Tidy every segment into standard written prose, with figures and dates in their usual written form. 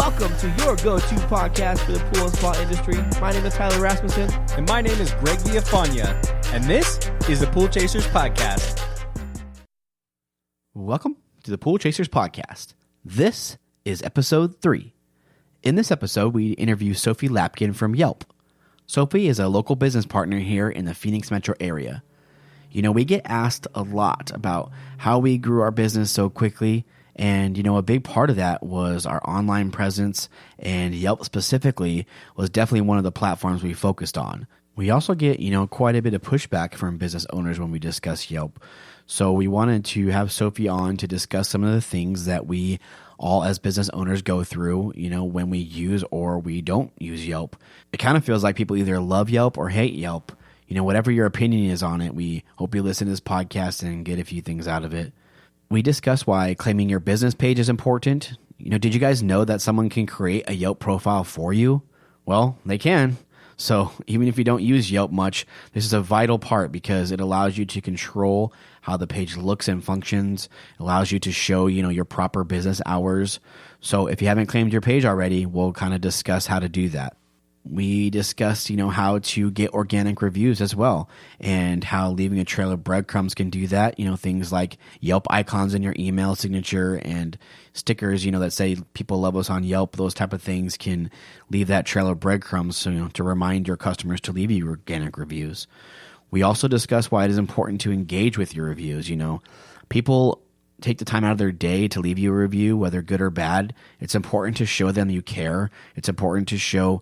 Welcome to your go-to podcast for the pool and spa industry. My name is Tyler Rasmussen. And my name is Greg Villafania. And this is the Pool Chasers Podcast. Welcome to the Pool Chasers Podcast. This is episode 3. In this episode, we interview Sophie Lapkin from Yelp. Sophie is a local business partner here in the Phoenix metro area. You know, we get asked a lot about how we grew our business so quickly. And, you know, a big part of that was our online presence, and Yelp specifically was definitely one of the platforms we focused on. We also get, quite a bit of pushback from business owners when we discuss Yelp. So we wanted to have Sophie on to discuss some of the things that we all as business owners go through, when we use or we don't use Yelp. It kind of feels like people either love Yelp or hate Yelp. Whatever your opinion is on it, we hope you listen to this podcast and get a few things out of it. We discuss why claiming your business page is important. Did you guys know that someone can create a Yelp profile for you? Well, they can. So even if you don't use Yelp much, this is a vital part because it allows you to control how the page looks and functions. It allows you to show, your proper business hours. So if you haven't claimed your page already, we'll kind of discuss how to do that. We discussed, how to get organic reviews as well, and how leaving a trail of breadcrumbs can do that. Things like Yelp icons in your email signature and stickers, that say people love us on Yelp. Those type of things can leave that trail of breadcrumbs, to remind your customers to leave you organic reviews. We also discuss why it is important to engage with your reviews. People take the time out of their day to leave you a review, whether good or bad. It's important to show them you care. It's important to show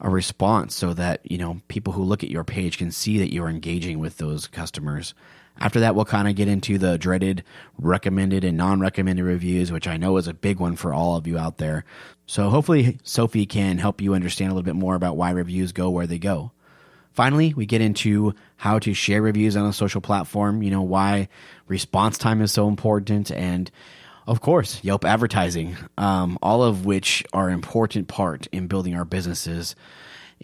a response so that, people who look at your page can see that you're engaging with those customers. After that, we'll kind of get into the dreaded recommended and non-recommended reviews, which I know is a big one for all of you out there. So hopefully Sophie can help you understand a little bit more about why reviews go where they go. Finally, we get into how to share reviews on a social platform, why response time is so important, and of course, Yelp advertising, all of which are an important part in building our businesses.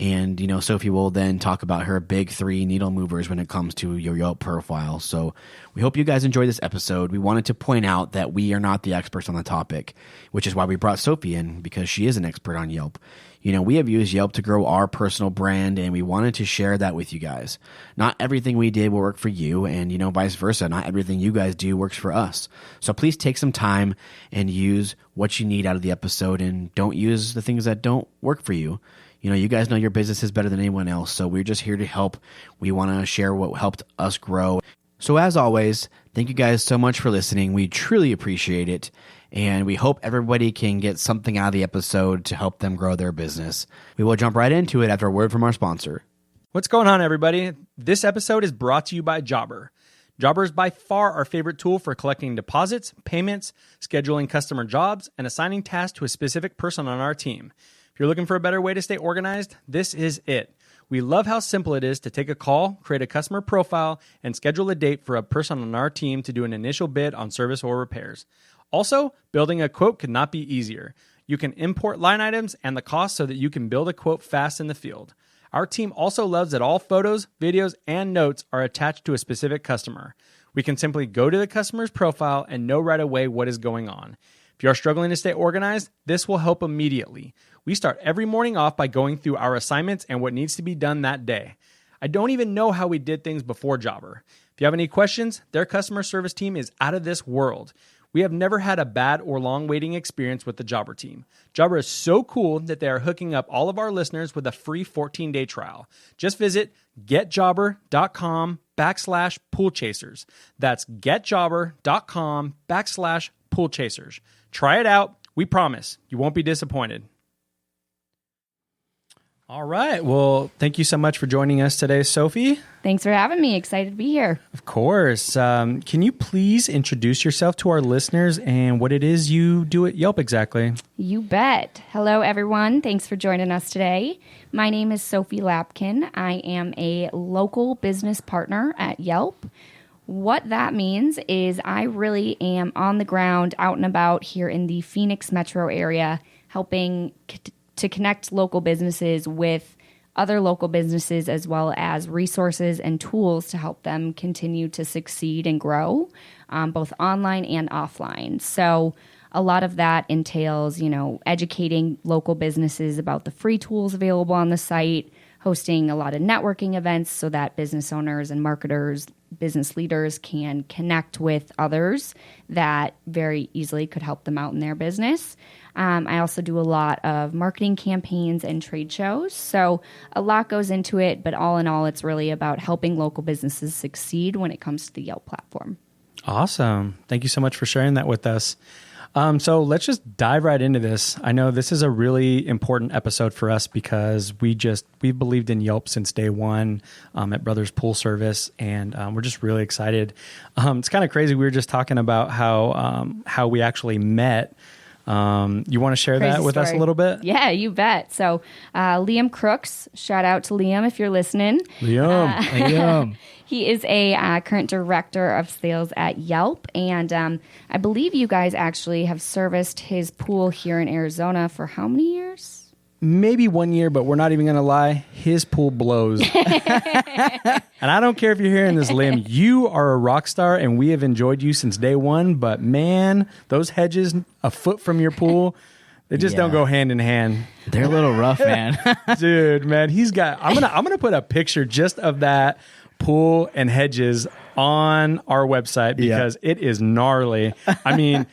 And, Sophie will then talk about her big 3 needle movers when it comes to your Yelp profile. So we hope you guys enjoy this episode. We wanted to point out that we are not the experts on the topic, which is why we brought Sophie in, because she is an expert on Yelp. We have used Yelp to grow our personal brand, and we wanted to share that with you guys. Not everything we did will work for you, and, vice versa. Not everything you guys do works for us. So please take some time and use what you need out of the episode, and don't use the things that don't work for you. You guys know your business is better than anyone else, so we're just here to help. We want to share what helped us grow. So as always, thank you guys so much for listening. We truly appreciate it, and we hope everybody can get something out of the episode to help them grow their business. We will jump right into it after a word from our sponsor. What's going on, everybody? This episode is brought to you by Jabra. Jabra is by far our favorite tool for collecting deposits, payments, scheduling customer jobs, and assigning tasks to a specific person on our team. If you're looking for a better way to stay organized, this is it. We love how simple it is to take a call, create a customer profile, and schedule a date for a person on our team to do an initial bid on service or repairs. Also, building a quote could not be easier. You can import line items and the cost so that you can build a quote fast in the field. Our team also loves that all photos, videos, and notes are attached to a specific customer. We can simply go to the customer's profile and know right away what is going on. If you are struggling to stay organized, this will help immediately. We start every morning off by going through our assignments and what needs to be done that day. I don't even know how we did things before Jabra. If you have any questions, their customer service team is out of this world. We have never had a bad or long waiting experience with the Jabra team. Jabra is so cool that they are hooking up all of our listeners with a free 14-day trial. Just visit getjabra.com/poolchasers. That's getjabra.com/poolchasers. Try it out. We promise you won't be disappointed. All right. Well, thank you so much for joining us today, Sophie. Thanks for having me. Excited to be here. Of course. Can you please introduce yourself to our listeners and what it is you do at Yelp exactly? You bet. Hello, everyone. Thanks for joining us today. My name is Sophie Lapkin. I am a local business partner at Yelp. What that means is I really am on the ground, out and about here in the Phoenix metro area, helping to connect local businesses with other local businesses, as well as resources and tools to help them continue to succeed and grow, both online and offline. So a lot of that entails, educating local businesses about the free tools available on the site, hosting a lot of networking events so that business owners and marketers, business leaders can connect with others that very easily could help them out in their business. I also do a lot of marketing campaigns and trade shows. So a lot goes into it, but all in all, it's really about helping local businesses succeed when it comes to the Yelp platform. Awesome. Thank you so much for sharing that with us. So let's just dive right into this. I know this is a really important episode for us because we've believed in Yelp since day one at Brothers Pool Service, and we're just really excited. It's kind of crazy. We were just talking about how we actually met. You want to share Crazy that with us a little bit? Yeah, you bet. So Liam Crooks, shout out to Liam if you're listening. Liam. He is a current director of sales at Yelp, and I believe you guys actually have serviced his pool here in Arizona for how many years? Maybe 1 year, but we're not even going to lie. His pool blows. And I don't care if you're hearing this, Liam. You are a rock star, and we have enjoyed you since day one. But, man, those hedges a foot from your pool, they just don't go hand in hand. They're a little rough, man. Dude, man, I'm gonna put a picture just of that pool and hedges on our website because it is gnarly. I mean,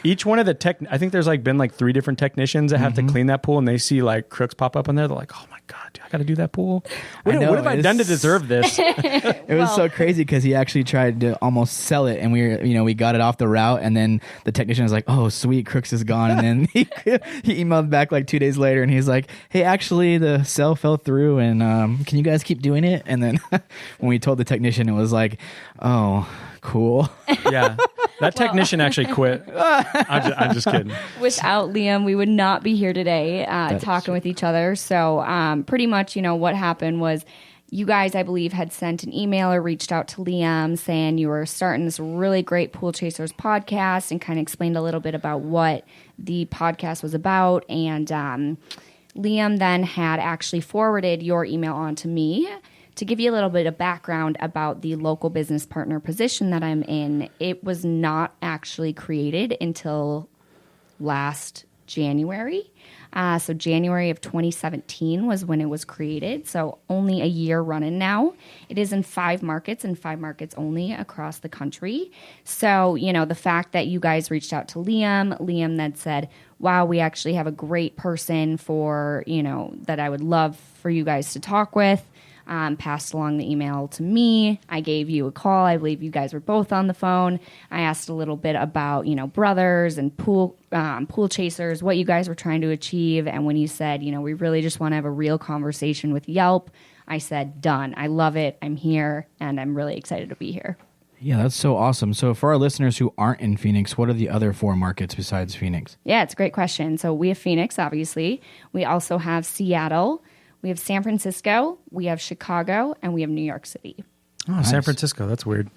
each one of the I think there's been 3 different technicians that have to clean that pool, and they see crooks pop up in there. They're like, oh my God, dude, I got to do that pool. What have I done to deserve this? It was so crazy because he actually tried to almost sell it, and we got it off the route, and then the technician was like, oh sweet, Crooks is gone. And then he emailed back 2 days later, and he's like, hey, actually the sale fell through, and can you guys keep doing it? And then when we told the technician, it was like, oh, cool. Yeah, that technician actually quit. I'm just kidding. Without Liam, we would not be here today talking with each other. So pretty much, what happened was you guys, I believe, had sent an email or reached out to Liam saying you were starting this really great Pool Chasers podcast and kind of explained a little bit about what the podcast was about. And Liam then had actually forwarded your email on to me. To give you a little bit of background about the local business partner position that I'm in, it was not actually created until last January. So January of 2017 was when it was created. So only a year running now. It is in 5 markets and 5 markets only across the country. So, the fact that you guys reached out to Liam then said, wow, we actually have a great person for, that I would love for you guys to talk with. Passed along the email to me. I gave you a call. I believe you guys were both on the phone. I asked a little bit about, brothers and pool chasers, what you guys were trying to achieve. And when you said, we really just want to have a real conversation with Yelp, I said, done. I love it. I'm here, and I'm really excited to be here. Yeah, that's so awesome. So for our listeners who aren't in Phoenix, what are the other 4 markets besides Phoenix? Yeah, it's a great question. So we have Phoenix, obviously. We also have Seattle. We have San Francisco, we have Chicago, and we have New York City. Oh, nice. San Francisco. That's weird.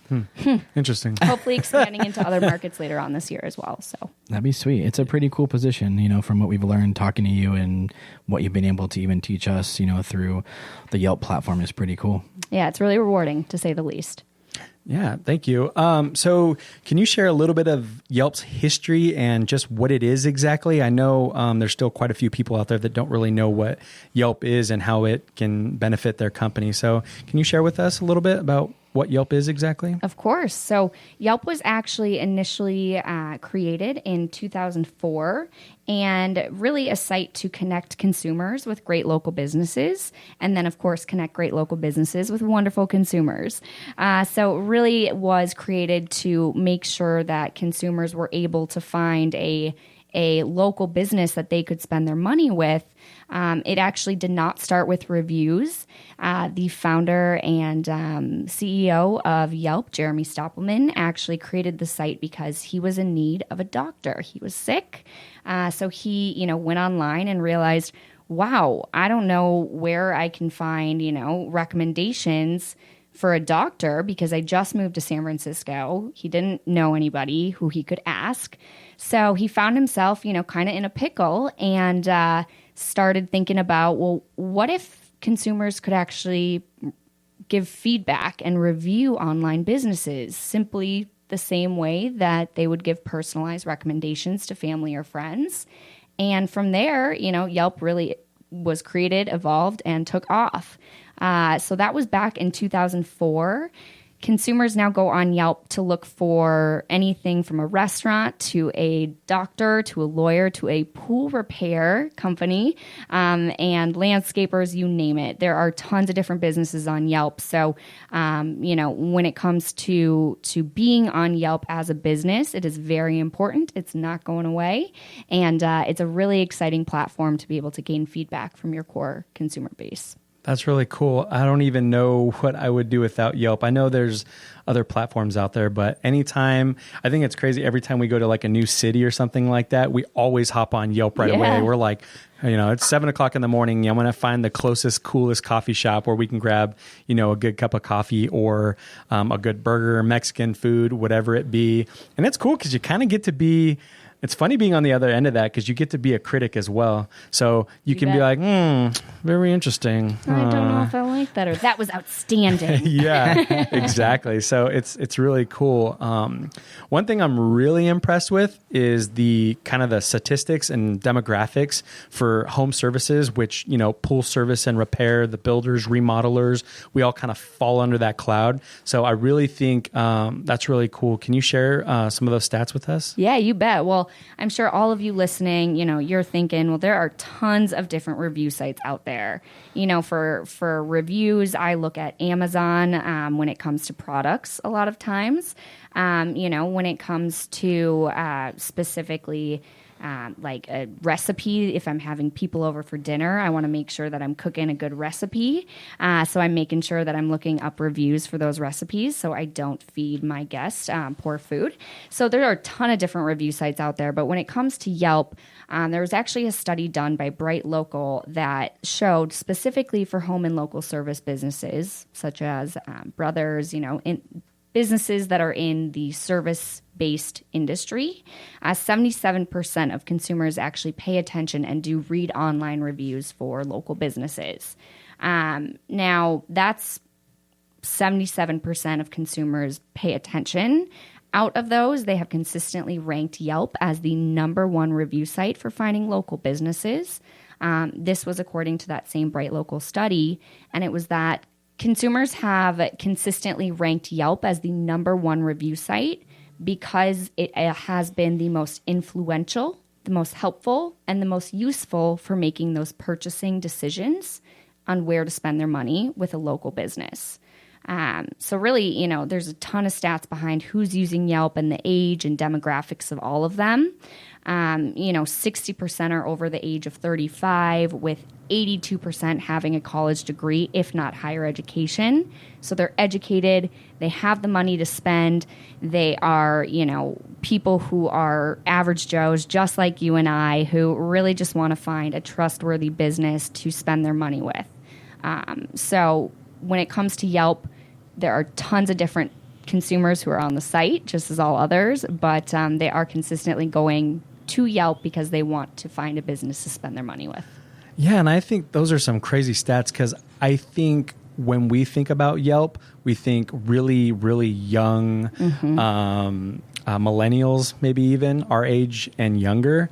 Interesting. Hopefully expanding into other markets later on this year as well. So that'd be sweet. It's a pretty cool position, from what we've learned talking to you and what you've been able to even teach us, through the Yelp platform is pretty cool. Yeah, it's really rewarding to say the least. Yeah, thank you. So can you share a little bit of Yelp's history and just what it is exactly? I know there's still quite a few people out there that don't really know what Yelp is and how it can benefit their company. So can you share with us a little bit about what Yelp is exactly? Of course. So Yelp was actually initially created in 2004 and really a site to connect consumers with great local businesses and then, of course, connect great local businesses with wonderful consumers. So it really was created to make sure that consumers were able to find a local business that they could spend their money with. It actually did not start with reviews. The founder and CEO of Yelp, Jeremy Stoppelman, actually created the site because he was in need of a doctor. He was sick. So he, went online and realized, wow, I don't know where I can find, recommendations for a doctor because I just moved to San Francisco. He didn't know anybody who he could ask. So he found himself, kind of in a pickle and started thinking about, well, what if consumers could actually give feedback and review online businesses simply the same way that they would give personalized recommendations to family or friends. And from there, Yelp really was created, evolved, and took off. So that was back in 2004. Consumers now go on Yelp to look for anything from a restaurant to a doctor to a lawyer to a pool repair company and landscapers, you name it. There are tons of different businesses on Yelp. So, when it comes to being on Yelp as a business, it is very important. It's not going away. And it's a really exciting platform to be able to gain feedback from your core consumer base. That's really cool. I don't even know what I would do without Yelp. I know there's other platforms out there, but anytime, I think it's crazy. Every time we go to like a new city or something like that, we always hop on Yelp right away. We're like, it's 7:00 in the morning. I'm going to find the closest, coolest coffee shop where we can grab, a good cup of coffee or a good burger, Mexican food, whatever it be. And it's cool because you kind of get to be, it's funny being on the other end of that because you get to be a critic as well. So you can be like, very interesting. I don't know if I like that or that was outstanding. Yeah, exactly. So it's really cool. One thing I'm really impressed with is the kind of the statistics and demographics for home services, which, pool service and repair, the builders, remodelers, we all kind of fall under that cloud. So I really think that's really cool. Can you share some of those stats with us? Yeah, you bet. Well, I'm sure all of you listening, you're thinking, well, there are tons of different review sites out there. For reviews, I look at Amazon when it comes to products a lot of times. When it comes to specifically like a recipe, if I'm having people over for dinner, I want to make sure that I'm cooking a good recipe. So I'm making sure that I'm looking up reviews for those recipes so I don't feed my guests poor food. So there are a ton of different review sites out there. But when it comes to Yelp, there was actually a study done by Bright Local that showed specifically for home and local service businesses, such as Brothers, businesses that are in the service-based industry, 77% of consumers actually pay attention and do read online reviews for local businesses. Now, that's 77% of consumers pay attention. Out of those, they have consistently ranked Yelp as the #1 review site for finding local businesses. This was according to that same Bright Local study, and it was that consumers have consistently ranked Yelp as the #1 review site because it has been the most influential, the most helpful, and the most useful for making those purchasing decisions on where to spend their money with a local business. So really, there's a ton of stats behind who's using Yelp and the age and demographics of all of them. 60% are over the age of 35, with 82% having a college degree, if not higher education. So they're educated, they have the money to spend, they are, people who are average Joes, just like you and I, who really just want to find a trustworthy business to spend their money with. So when it comes to Yelp, there are tons of different consumers who are on the site, just as all others, but they are consistently going to Yelp because they want to find a business to spend their money with. Yeah, and I think those are some crazy stats because I think when we think about Yelp, we think really, really young millennials, maybe even our age and younger.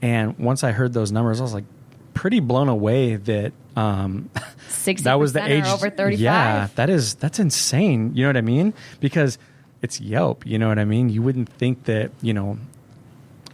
And once I heard those numbers, I was like pretty blown away that 60% that was the age over 35. Yeah, that's insane. You know what I mean? Because it's Yelp. You know what I mean? You wouldn't think that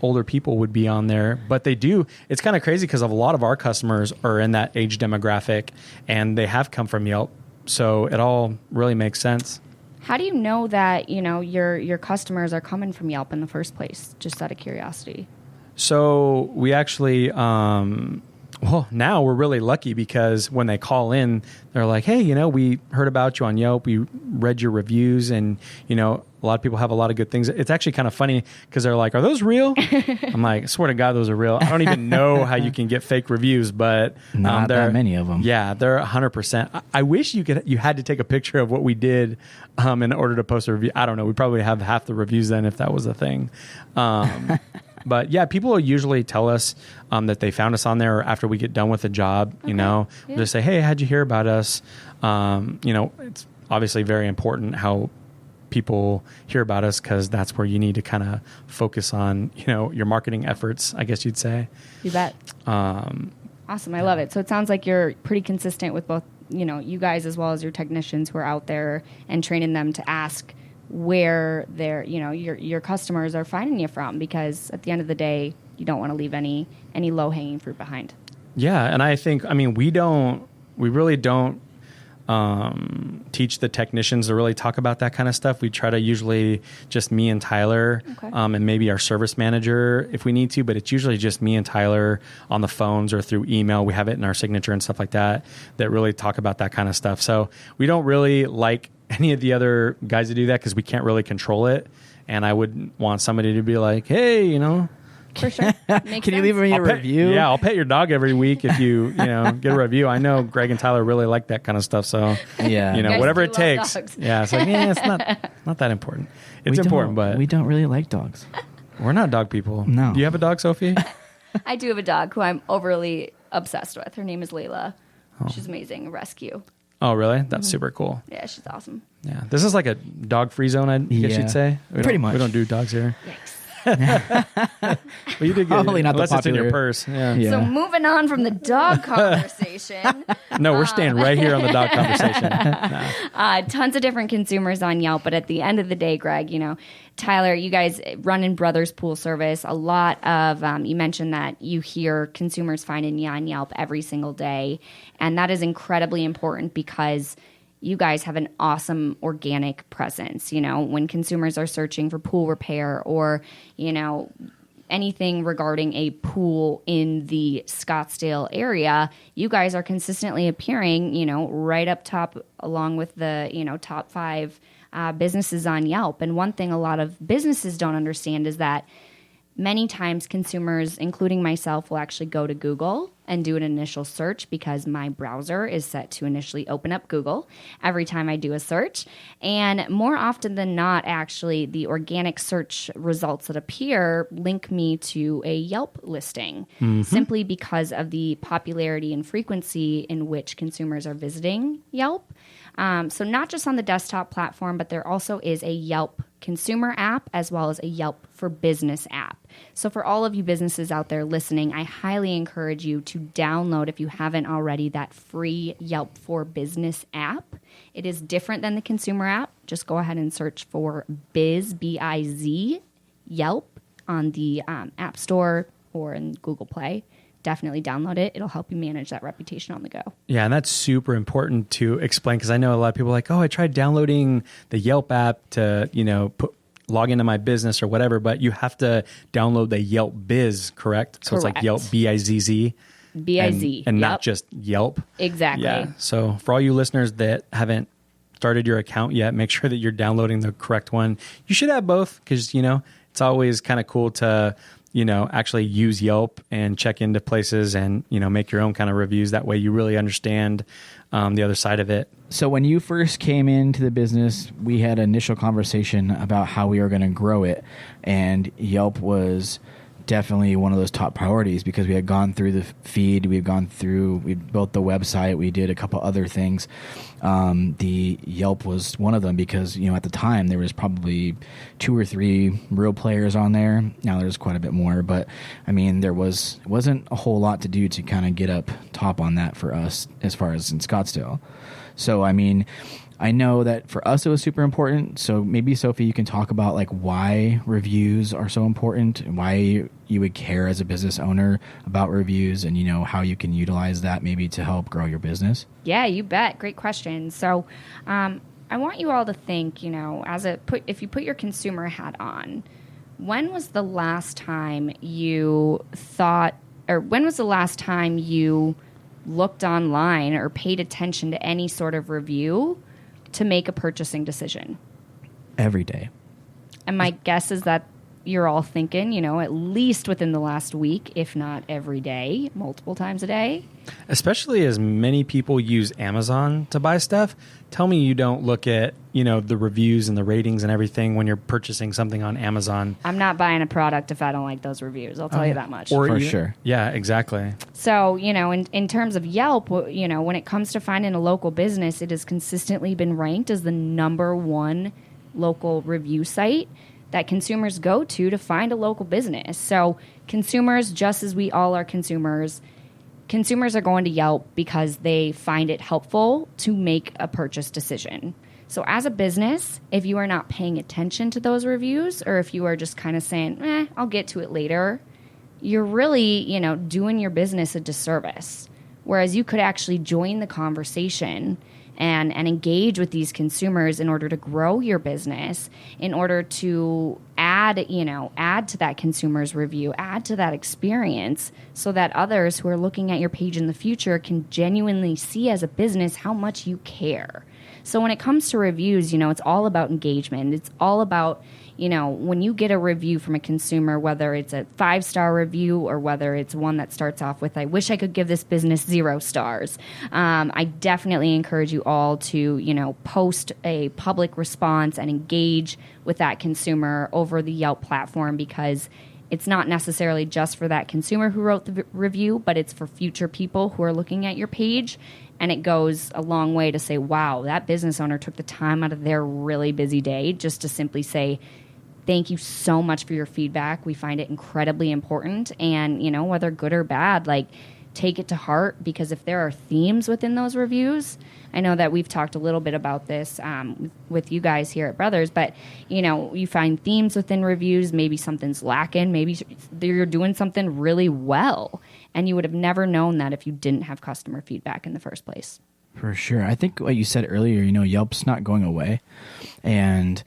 older people would be on there, but they do. It's kind of crazy because a lot of our customers are in that age demographic and they have come from Yelp. So it all really makes sense. How do you know that, your customers are coming from Yelp in the first place? Just out of curiosity. So we actually, now we're really lucky because when they call in, they're like, hey, we heard about you on Yelp. We read your reviews and, a lot of people have a lot of good things. It's actually kind of funny because they're like, are those real? I'm like, I swear to God, those are real. I don't even know how you can get fake reviews, but not that many of them. Yeah, they're 100%. I wish you had to take a picture of what we did in order to post a review. I don't know. We probably have half the reviews then if that was a thing. But yeah, people will usually tell us that they found us on there after we get done with the job. Okay. We'll just say, hey, how'd you hear about us? It's obviously very important how people hear about us, because that's where you need to kind of focus on, your marketing efforts, I guess you'd say. You bet. Awesome. I love it. So it sounds like you're pretty consistent with both, you guys as well as your technicians who are out there and training them to ask where their, your customers are finding you from, because at the end of the day, you don't want to leave any low-hanging fruit behind. Yeah. And I think, we really don't teach the technicians to really talk about that kind of stuff. We try to usually just me and Tyler, and maybe our service manager if we need to, but it's usually just me and Tyler on the phones or through email. We have it in our signature and stuff like that really talk about that kind of stuff. So we don't really like any of the other guys to do that, because we can't really control it. And I wouldn't want somebody to be like, hey, For sure. Can you leave me a review? Yeah, I'll pet your dog every week if you get a review. I know Greg and Tyler really like that kind of stuff. So whatever it takes. Dogs. Yeah, it's like it's not that important. It's important, but we don't really like dogs. We're not dog people. No. Do you have a dog, Sophie? I do have a dog who I'm overly obsessed with. Her name is Layla. She's amazing. A rescue. Oh, really? That's super cool. Yeah, she's awesome. Yeah, this is like a dog-free zone, I guess you'd say. Pretty much. We don't do dogs here. Yikes. Well, you did good. Probably not the Unless it's in your popular- purse. Yeah. Yeah. So moving on from the dog conversation, No, we're staying right here on the dog conversation. Nah. tons of different consumers on Yelp. But at the end of the day, Greg, Tyler, you guys run in Brothers Pool Service. A lot of, you mentioned that you hear consumers finding you on Yelp every single day. And that is incredibly important, because you guys have an awesome organic presence. When consumers are searching for pool repair or, anything regarding a pool in the Scottsdale area, you guys are consistently appearing, right up top along with the, top 5 businesses on Yelp. And one thing a lot of businesses don't understand is that many times consumers, including myself, will actually go to Google and do an initial search, because my browser is set to initially open up Google every time I do a search. And more often than not, actually, the organic search results that appear link me to a Yelp listing, simply because of the popularity and frequency in which consumers are visiting Yelp. So not just on the desktop platform, but there also is a Yelp consumer app as well as a Yelp for Business app. So for all of you businesses out there listening, I highly encourage you to download, if you haven't already, that free Yelp for Business app. It is different than the consumer app. Just go ahead and search for Biz, B-I-Z, Yelp on the App Store or in Google Play. Definitely download it. It'll help you manage that reputation on the go. Yeah, and that's super important to explain, because I know a lot of people are like, oh, I tried downloading the Yelp app to, log into my business or whatever, but you have to download the Yelp Biz, correct? So it's like Yelp, B-I-Z-Z. B-I-Z. And not just Yelp. Exactly. Yeah. So for all you listeners that haven't started your account yet, make sure that you're downloading the correct one. You should have both, because, it's always kind of cool to actually use Yelp and check into places and, make your own kind of reviews. That way you really understand the other side of it. So when you first came into the business, we had an initial conversation about how we were going to grow it. And Yelp was definitely one of those top priorities, because we had gone through the feed, we built the website, we did a couple other things. The Yelp was one of them, because at the time there was probably 2 or 3 real players on there. Now there's quite a bit more, but there wasn't a whole lot to do to kind of get up top on that for us as far as in Scottsdale. So I know that for us it was super important. So maybe, Sophie, you can talk about why reviews are so important, and why you would care as a business owner about reviews, and how you can utilize that maybe to help grow your business. Yeah, you bet. Great question. So I want you all to think, if you put your consumer hat on, when was the last time you looked online or paid attention to any sort of review to make a purchasing decision? Every day. And my guess is that you're all thinking, at least within the last week, if not every day, multiple times a day. Especially as many people use Amazon to buy stuff. Tell me you don't look at, the reviews and the ratings and everything when you're purchasing something on Amazon. I'm not buying a product if I don't like those reviews. I'll tell you that much. For sure. Yeah, exactly. So, in terms of Yelp, when it comes to finding a local business, it has consistently been ranked as the number 1 local review site that consumers go to find a local business. So consumers, just as we all are consumers are going to Yelp because they find it helpful to make a purchase decision. So as a business, if you are not paying attention to those reviews, or if you are just kind of saying, I'll get to it later, you're really, doing your business a disservice. Whereas you could actually join the conversation and engage with these consumers in order to grow your business, in order to add to that consumer's review, add to that experience, so that others who are looking at your page in the future can genuinely see as a business how much you care. So when it comes to reviews, it's all about engagement. It's all about, when you get a review from a consumer, whether it's a 5-star review or whether it's one that starts off with, I wish I could give this business 0 stars. I definitely encourage you all to, post a public response and engage with that consumer over the Yelp platform, because it's not necessarily just for that consumer who wrote the review, but it's for future people who are looking at your page. And it goes a long way to say, wow, that business owner took the time out of their really busy day just to simply say, thank you so much for your feedback. We find it incredibly important. And, whether good or bad, take it to heart, because if there are themes within those reviews, I know that we've talked a little bit about this with you guys here at Brothers, but, you find themes within reviews, maybe something's lacking, maybe you're doing something really well, and you would have never known that if you didn't have customer feedback in the first place. For sure. I think what you said earlier, Yelp's not going away. And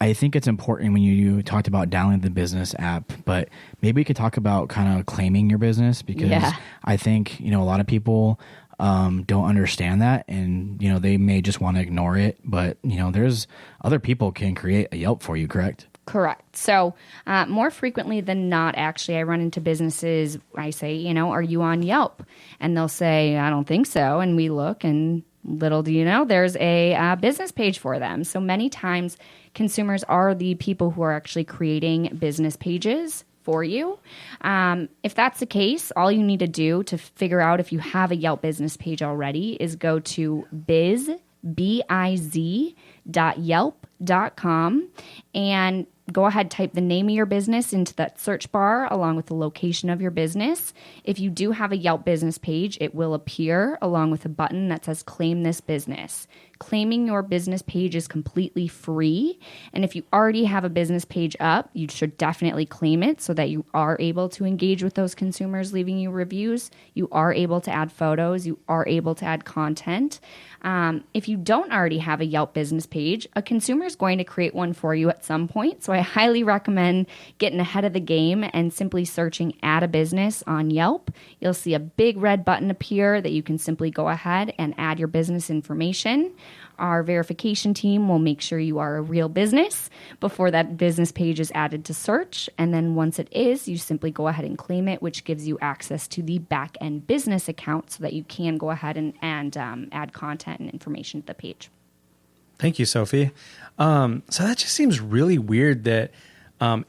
I think it's important when you talked about downloading the business app, but maybe we could talk about kind of claiming your business, because I think, a lot of people don't understand that, and, they may just want to ignore it, but, there's other people can create a Yelp for you, correct? Correct. So more frequently than not, actually, I run into businesses, I say, are you on Yelp? And they'll say, I don't think so. And we look, and little do you know, there's a business page for them. So many times consumers are the people who are actually creating business pages for you. If that's the case, all you need to do to figure out if you have a Yelp business page already is go to biz.yelp.com and go ahead, type the name of your business into that search bar along with the location of your business. If you do have a Yelp business page, it will appear along with a button that says claim this business. Claiming your business page is completely free. And if you already have a business page up, you should definitely claim it so that you are able to engage with those consumers leaving you reviews. You are able to add photos. You are able to add content. If you don't already have a Yelp business page, a consumer is going to create one for you at some point. So I highly recommend getting ahead of the game and simply searching add a business on Yelp. You'll see a big red button appear that you can simply go ahead and add your business information. Our verification team will make sure you are a real business before that business page is added to search. And then once it is, you simply go ahead and claim it, which gives you access to the back-end business account so that you can go ahead and add content and information to the page. Thank you, Sophie. So that just seems really weird that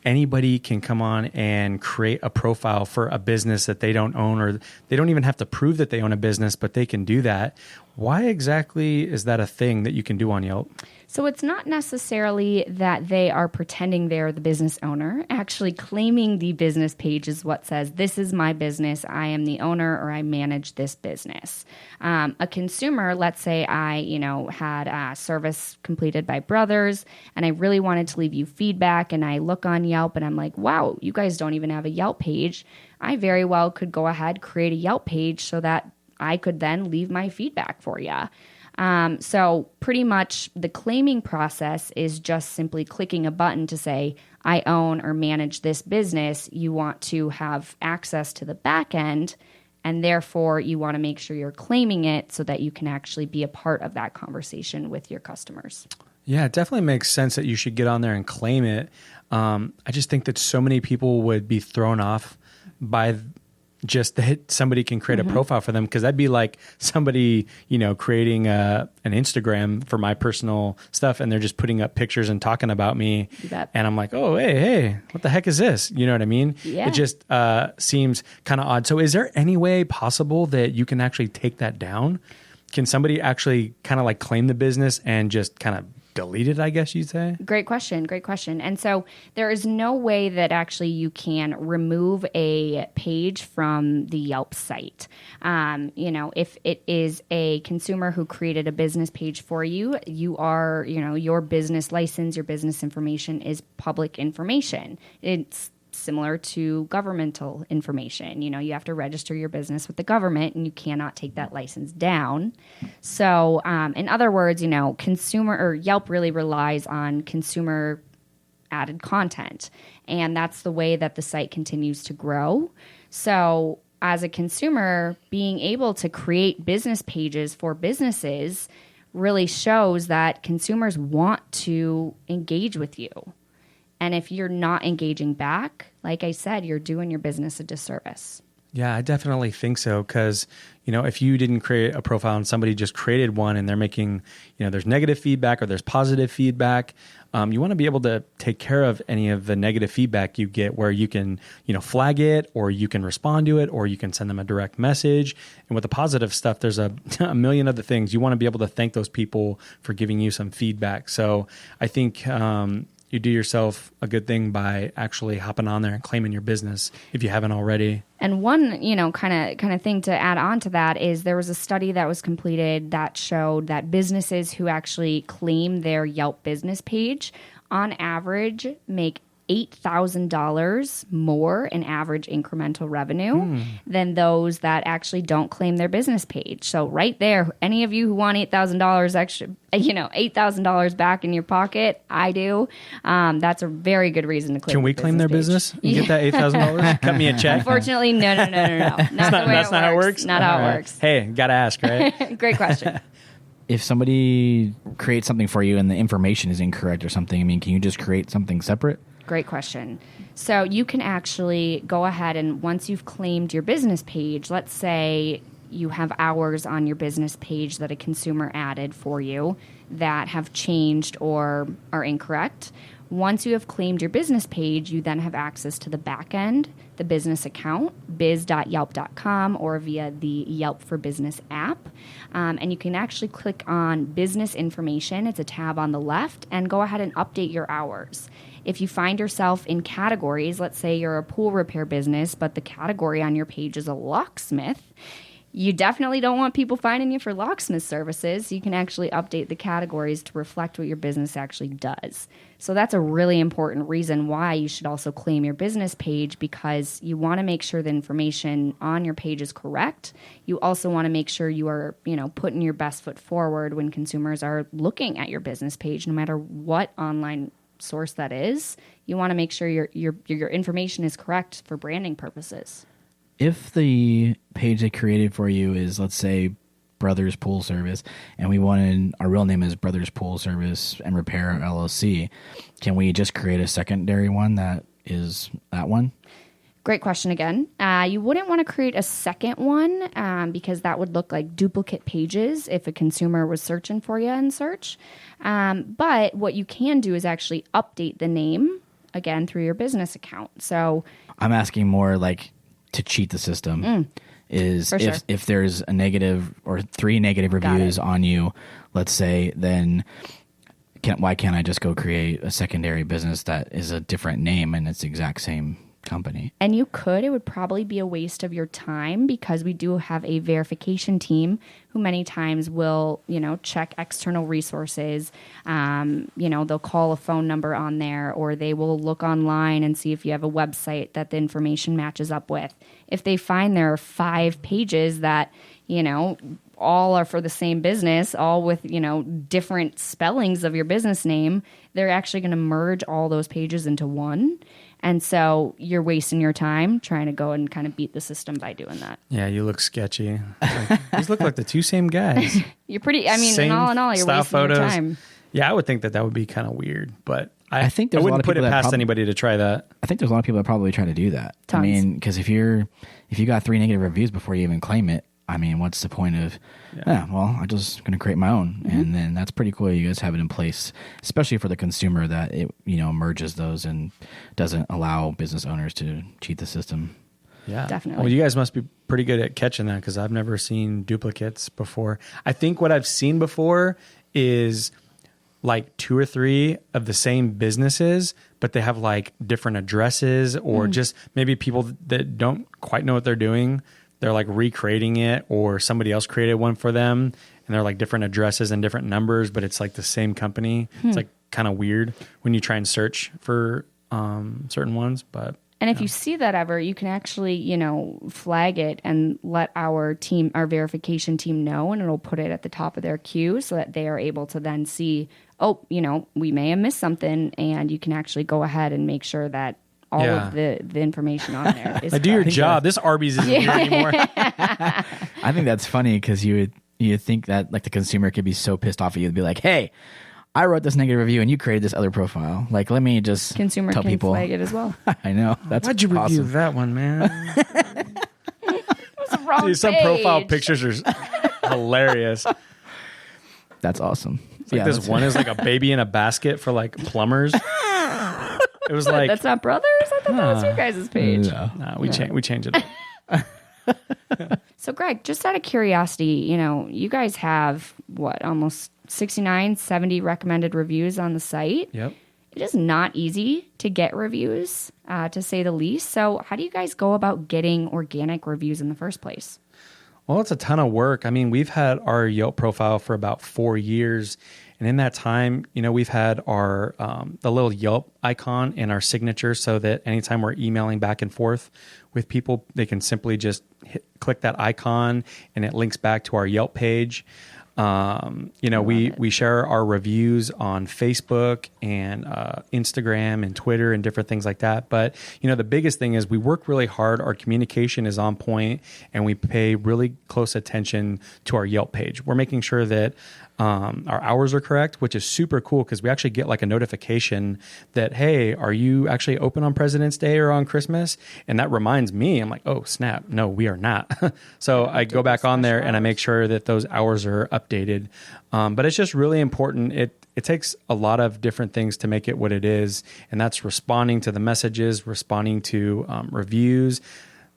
anybody can come on and create a profile for a business that they don't own, or they don't even have to prove that they own a business, but they can do that. Why exactly is that a thing that you can do on Yelp? So it's not necessarily that they are pretending they're the business owner. Actually, claiming the business page is what says, this is my business, I am the owner, or I manage this business. A consumer, let's say I, had a service completed by Brothers, and I really wanted to leave you feedback, and I look on Yelp, and I'm like, wow, you guys don't even have a Yelp page. I very well could go ahead, create a Yelp page so that I could then leave my feedback for you. So pretty much the claiming process is just simply clicking a button to say, I own or manage this business. You want to have access to the back end, and therefore you want to make sure you're claiming it so that you can actually be a part of that conversation with your customers. Yeah, it definitely makes sense that you should get on there and claim it. I just think that so many people would be thrown off by just that somebody can create a profile for them, because that'd be like somebody, creating an Instagram for my personal stuff, and they're just putting up pictures and talking about me. And I'm like, oh, hey, what the heck is this? You know what I mean? Yeah. It just seems kind of odd. So is there any way possible that you can actually take that down? Can somebody actually kind of like claim the business and just kind of deleted, I guess you'd say? Great question. Great question. And so there is no way that actually you can remove a page from the Yelp site. If it is a consumer who created a business page for you, you are, your business license, your business information is public information. It's similar to governmental information. You have to register your business with the government and you cannot take that license down. So, in other words, consumer or Yelp really relies on consumer added content. And that's the way that the site continues to grow. So, as a consumer, being able to create business pages for businesses really shows that consumers want to engage with you. And if you're not engaging back, like I said, you're doing your business a disservice. Yeah, I definitely think so. Because, if you didn't create a profile and somebody just created one and they're making, there's negative feedback or there's positive feedback, you want to be able to take care of any of the negative feedback you get where you can, flag it or you can respond to it or you can send them a direct message. And with the positive stuff, there's a million other things. You want to be able to thank those people for giving you some feedback. So I think you do yourself a good thing by actually hopping on there and claiming your business if you haven't already. And one, kind of thing to add on to that is there was a study that was completed that showed that businesses who actually claim their Yelp business page on average make $8,000 more in average incremental revenue than those that actually don't claim their business page. So right there, any of you who want $8,000 extra, $8,000 back in your pocket, I do. That's a very good reason to claim. Can we claim their business and get that $8,000? Cut me a check. Unfortunately, no. Not that's not how it works. Not how it works. Hey, gotta ask, right? Great question. If somebody creates something for you and the information is incorrect or something, can you just create something separate? Great question. So you can actually go ahead and once you've claimed your business page, let's say you have hours on your business page that a consumer added for you that have changed or are incorrect. Once you have claimed your business page, you then have access to the back end, the business account, biz.yelp.com, or via the Yelp for Business app. And you can actually click on business information. It's a tab on the left, and go ahead and update your hours. If you find yourself in categories, let's say you're a pool repair business, but the category on your page is a locksmith, you definitely don't want people finding you for locksmith services. You can actually update the categories to reflect what your business actually does. So that's a really important reason why you should also claim your business page, because you want to make sure the information on your page is correct. You also want to make sure you are, putting your best foot forward when consumers are looking at your business page, no matter what online source that is. You want to make sure your information is correct for branding purposes. If the page they created for you is, let's say, Brothers Pool Service, and we wanted our real name is Brothers Pool Service and Repair LLC, can we just create a secondary one that is that one? Great question again. You wouldn't want to create a second one because that would look like duplicate pages if a consumer was searching for you in search. But what you can do is actually update the name, again, through your business account. So I'm asking more like to cheat the system. Is if there's a negative or 3 negative reviews on you, let's say, then why can't I just go create a secondary business that is a different name and it's the exact same company? And you could. It would probably be a waste of your time because we do have a verification team who many times will, check external resources. They'll call a phone number on there, or they will look online and see if you have a website that the information matches up with. If they find there are 5 pages that, all are for the same business, all with, different spellings of your business name, they're actually going to merge all those pages into one. And so you're wasting your time trying to go and kind of beat the system by doing that. Yeah, you look sketchy. These look like the 2 same guys. You're pretty, in all, you're wasting photos. your time. Yeah, I would think that would be kind of weird, but I think there's wouldn't put it past anybody to try that. I think there's a lot of people that probably try to do that. Tons. Because if you got 3 negative reviews before you even claim it, what's the point of, I'm just going to create my own. Mm-hmm. And then that's pretty cool. You guys have it in place, especially for the consumer, that it, merges those and doesn't allow business owners to cheat the system. Yeah, definitely. Well, you guys must be pretty good at catching that, because I've never seen duplicates before. I think what I've seen before is like 2 or 3 of the same businesses, but they have like different addresses, or just maybe people that don't quite know what they're doing. They're like recreating it, or somebody else created one for them, and they're like different addresses and different numbers, but it's like the same company. It's like kind of weird when you try and search for certain ones, but. And if you see that ever, you can actually, flag it and let our verification team know, and it'll put it at the top of their queue so that they are able to then see, we may have missed something, and you can actually go ahead and make sure that all of the information on there is do your job. This Arby's isn't here anymore. I think that's funny because you think that like the consumer could be so pissed off at you and be like, hey, I wrote this negative review and you created this other profile. Like, let me just Consumer tell can people. flag it as well. I know. That's Why'd you review awesome. that one, man? It was the wrong Dude, some page. profile pictures are hilarious. That's awesome. Like this one is like a baby in a basket for like plumbers. It was like, That's not Brothers? I thought that was your guys' page. No. nah, we change it up. So, Greg, just out of curiosity, you guys have, almost 69, 70 recommended reviews on the site. Yep. It is not easy to get reviews, to say the least. So how do you guys go about getting organic reviews in the first place? Well, it's a ton of work. I mean, we've had our Yelp profile for about 4 years. And in that time, we've had our the little Yelp icon in our signature so that anytime we're emailing back and forth with people, they can simply just click that icon and it links back to our Yelp page. We share our reviews on Facebook and Instagram and Twitter and different things like that. But, the biggest thing is we work really hard. Our communication is on point, and we pay really close attention to our Yelp page. We're making sure that our hours are correct, which is super cool because we actually get like a notification that, hey, are you actually open on President's Day or on Christmas? And that reminds me, I'm like, oh, snap. No, we are not. So I go back on there and I make sure that those hours are updated. But it's just really important. It takes a lot of different things to make it what it is. And that's responding to the messages, responding to reviews.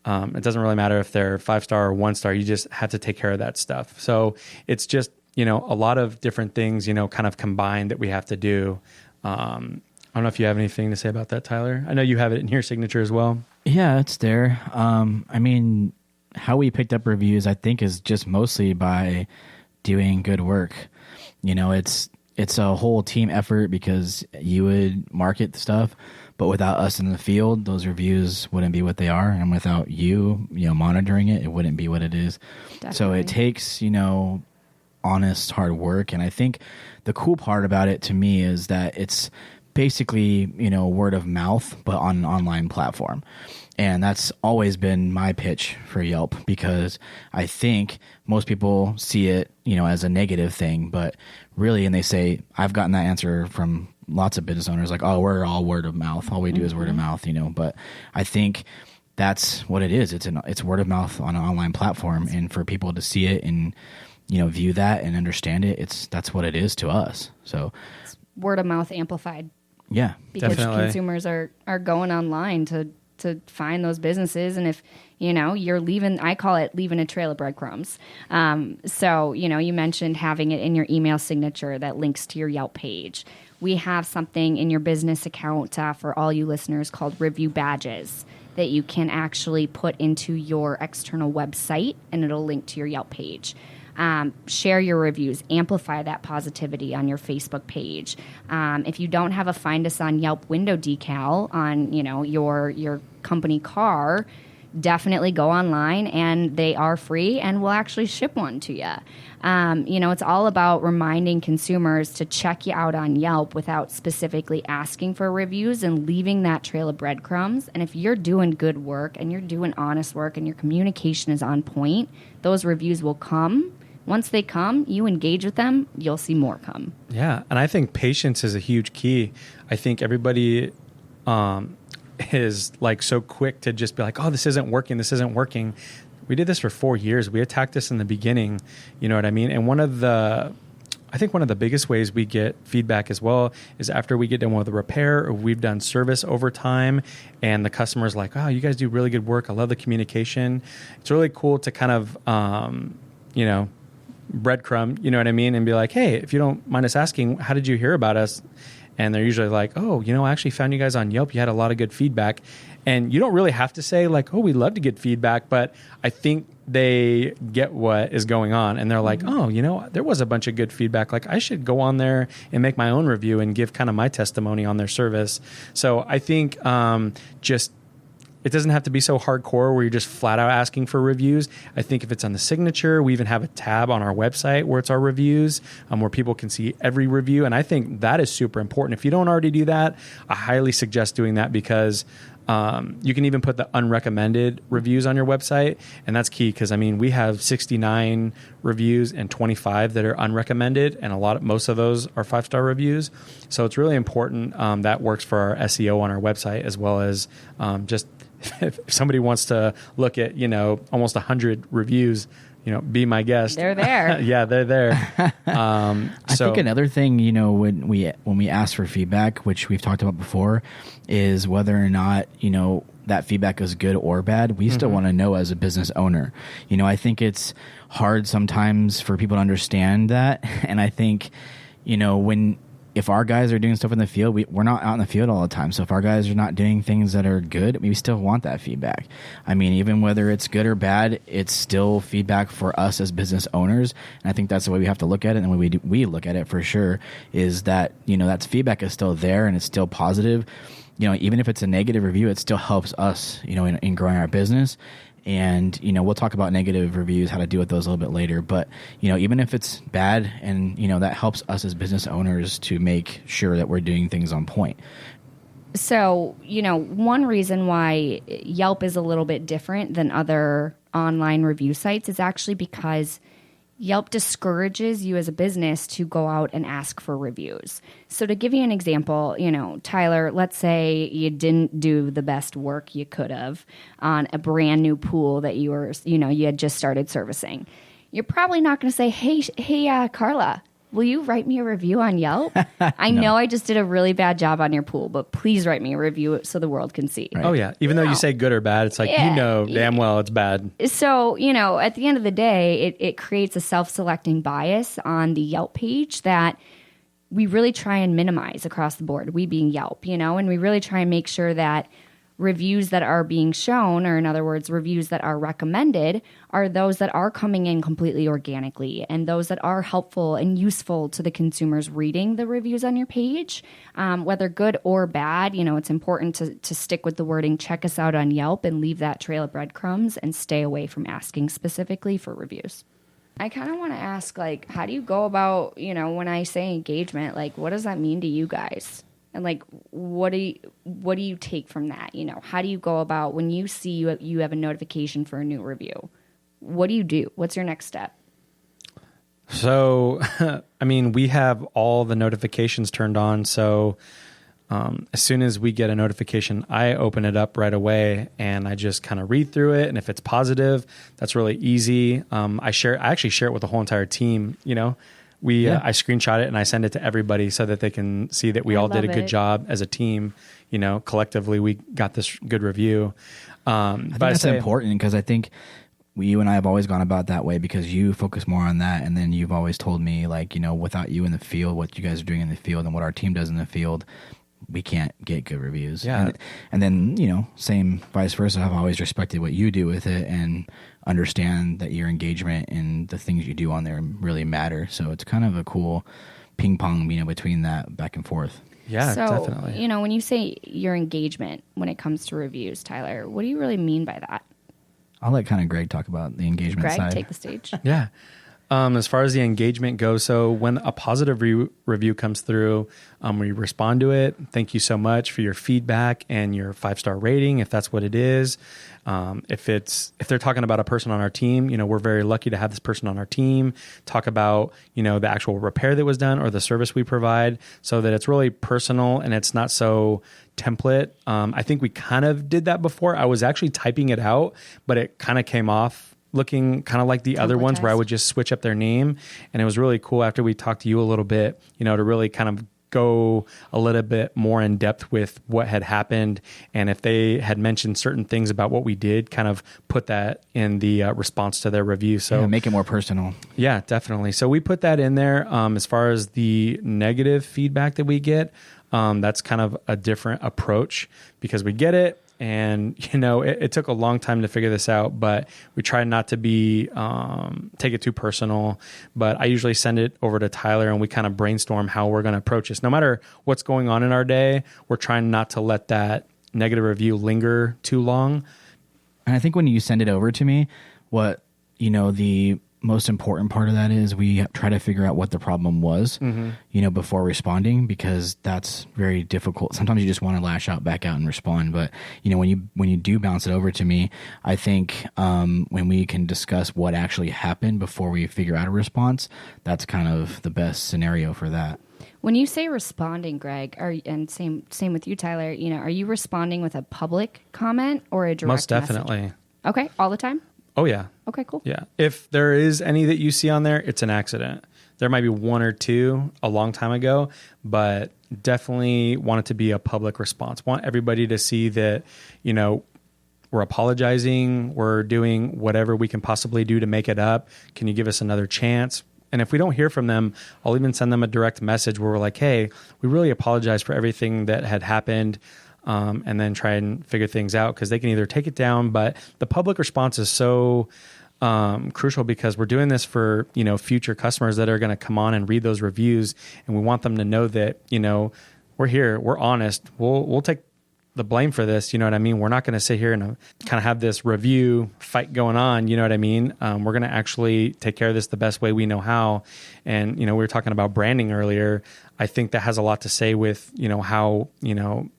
It doesn't really matter if they're 5-star or 1-star. You just have to take care of that stuff. So it's just, a lot of different things, kind of combined that we have to do. I don't know if you have anything to say about that, Tyler. I know you have it in your signature as well. Yeah, it's there. I mean, how we picked up reviews, I think, is just mostly by doing good work. It's a whole team effort because you would market the stuff, but without us in the field, those reviews wouldn't be what they are. And without you, monitoring it, it wouldn't be what it is. Definitely. So it takes, honest, hard work. And I think the cool part about it to me is that it's basically, word of mouth, but on an online platform. And that's always been my pitch for Yelp because I think most people see it, as a negative thing, but really, and they say, I've gotten that answer from lots of business owners like, oh, we're all word of mouth. All we do is word of mouth, but I think that's what it is. It's word of mouth on an online platform. And for people to see it and, view that and understand it, that's what it is to us. So It's word of mouth amplified. Yeah, Because definitely. consumers are going online to find those businesses. And if, you're leaving, I call it leaving a trail of breadcrumbs. So, you mentioned having it in your email signature that links to your Yelp page. We have something in your business account for all you listeners called review badges that you can actually put into your external website and it'll link to your Yelp page. Share your reviews, amplify that positivity on your Facebook page. If you don't have a Find Us on Yelp window decal on, your company car, definitely go online and they are free and we'll actually ship one to you. It's all about reminding consumers to check you out on Yelp without specifically asking for reviews and leaving that trail of breadcrumbs. And if you're doing good work and you're doing honest work and your communication is on point, those reviews will come. Once they come, you engage with them, you'll see more come. Yeah. And I think patience is a huge key. I think everybody is like so quick to just be like, oh, this isn't working. We did this for 4 years. We attacked this in the beginning. You know what I mean? And one of the biggest ways we get feedback as well is after we get done with a repair or we've done service over time and the customer's like, oh, you guys do really good work. I love the communication. It's really cool to kind of, breadcrumb, you know what I mean? And be like, hey, if you don't mind us asking, how did you hear about us? And they're usually like, oh, I actually found you guys on Yelp. You had a lot of good feedback. And you don't really have to say like, oh, we love to get feedback. But I think they get what is going on. And they're like, oh, there was a bunch of good feedback. Like I should go on there and make my own review and give kind of my testimony on their service. So I think it doesn't have to be so hardcore where you're just flat out asking for reviews. I think if it's on the signature, we even have a tab on our website where it's our reviews, where people can see every review. And I think that is super important. If you don't already do that, I highly suggest doing that because you can even put the unrecommended reviews on your website. And that's key because, we have 69 reviews and 25 that are unrecommended. And most of those are 5-star reviews. So it's really important that works for our SEO on our website as well as just if somebody wants to look at, almost 100 reviews, be my guest. They're there. Yeah, they're there. I think another thing, when we ask for feedback, which we've talked about before, is whether or not, that feedback is good or bad. We still want to know as a business owner. I think it's hard sometimes for people to understand that. And I think, if our guys are doing stuff in the field, we're not out in the field all the time. So if our guys are not doing things that are good, we still want that feedback. Even whether it's good or bad, it's still feedback for us as business owners. And I think that's the way we have to look at it. And the way we look at it for sure is that, that feedback is still there and it's still positive. Even if it's a negative review, it still helps us, in growing our business. And, we'll talk about negative reviews, how to deal with those a little bit later. But, even if it's bad and, that helps us as business owners to make sure that we're doing things on point. So, one reason why Yelp is a little bit different than other online review sites is actually because Yelp discourages you as a business to go out and ask for reviews. So to give you an example, Tyler, let's say you didn't do the best work you could have on a brand new pool that you had just started servicing. You're probably not going to say, hey, Carla, will you write me a review on Yelp? I know I just did a really bad job on your pool, but please write me a review so the world can see. Right. Oh, yeah. Even though you say good or bad, it's like, damn well it's bad. So, at the end of the day, it creates a self-selecting bias on the Yelp page that we really try and minimize across the board, we being Yelp, and we really try and make sure that reviews that are being shown, or in other words, reviews that are recommended, are those that are coming in completely organically and those that are helpful and useful to the consumers reading the reviews on your page. Whether good or bad, it's important to stick with the wording, check us out on Yelp and leave that trail of breadcrumbs and stay away from asking specifically for reviews. I kind of want to ask, how do you go about, when I say engagement, what does that mean to you guys? And what do you take from that? How do you go about when you see you have a notification for a new review? What do you do? What's your next step? So, we have all the notifications turned on. So as soon as we get a notification, I open it up right away and I just kind of read through it. And if it's positive, that's really easy. I actually share it with the whole entire team, I screenshot it and I send it to everybody so that they can see that we all did a good job as a team. Collectively we got this good review. I think that's important because I think you and I have always gone about that way because you focus more on that. And then you've always told me without you in the field, what you guys are doing in the field and what our team does in the field, we can't get good reviews. Yeah. And then, same vice versa. I've always respected what you do with it and understand that your engagement and the things you do on there really matter. So it's kind of a cool ping pong, between that back and forth. Yeah, so, definitely. When you say your engagement when it comes to reviews, Tyler, what do you really mean by that? I'll let kind of Greg talk about the engagement side. Greg, take the stage. Yeah. As far as the engagement goes, so when a positive review comes through, we respond to it. Thank you so much for your feedback and your 5-star rating, if that's what it is. If they're talking about a person on our team, we're very lucky to have this person on our team talk about, the actual repair that was done or the service we provide so that it's really personal and it's not so template. I think we kind of did that before. I was actually typing it out, but it kind of came off looking kind of like the other ones where I would just switch up their name. And it was really cool after we talked to you a little bit, to really kind of go a little bit more in depth with what had happened. And if they had mentioned certain things about what we did, kind of put that in the response to their review. So make it more personal. Yeah, definitely. So we put that in there. As far as the negative feedback that we get, that's kind of a different approach because we get it. And, it took a long time to figure this out, but we try not to take it too personal. But I usually send it over to Tyler and we kind of brainstorm how we're going to approach this. No matter what's going on in our day, we're trying not to let that negative review linger too long. And I think when you send it over to me, the most important part of that is we try to figure out what the problem was, before responding, because that's very difficult. Sometimes you just want to lash out, back out and respond. But, when you do bounce it over to me, I think when we can discuss what actually happened before we figure out a response, that's kind of the best scenario for that. When you say responding, Greg, and same with you, Tyler, are you responding with a public comment or a direct Most definitely. message? Okay, all the time? Oh, yeah. Okay, cool. Yeah. If there is any that you see on there, it's an accident. There might be one or two a long time ago, but definitely want it to be a public response. Want everybody to see that, we're apologizing. We're doing whatever we can possibly do to make it up. Can you give us another chance? And if we don't hear from them, I'll even send them a direct message where we're like, hey, we really apologize for everything that had happened. And then try and figure things out because they can either take it down, but the public response is so crucial because we're doing this for, future customers that are going to come on and read those reviews. And we want them to know that, we're here, we're honest. We'll take the blame for this. You know what I mean? We're not going to sit here and kind of have this review fight going on. You know what I mean? We're going to actually take care of this the best way we know how. And, we were talking about branding earlier. I think that has a lot to say with, how,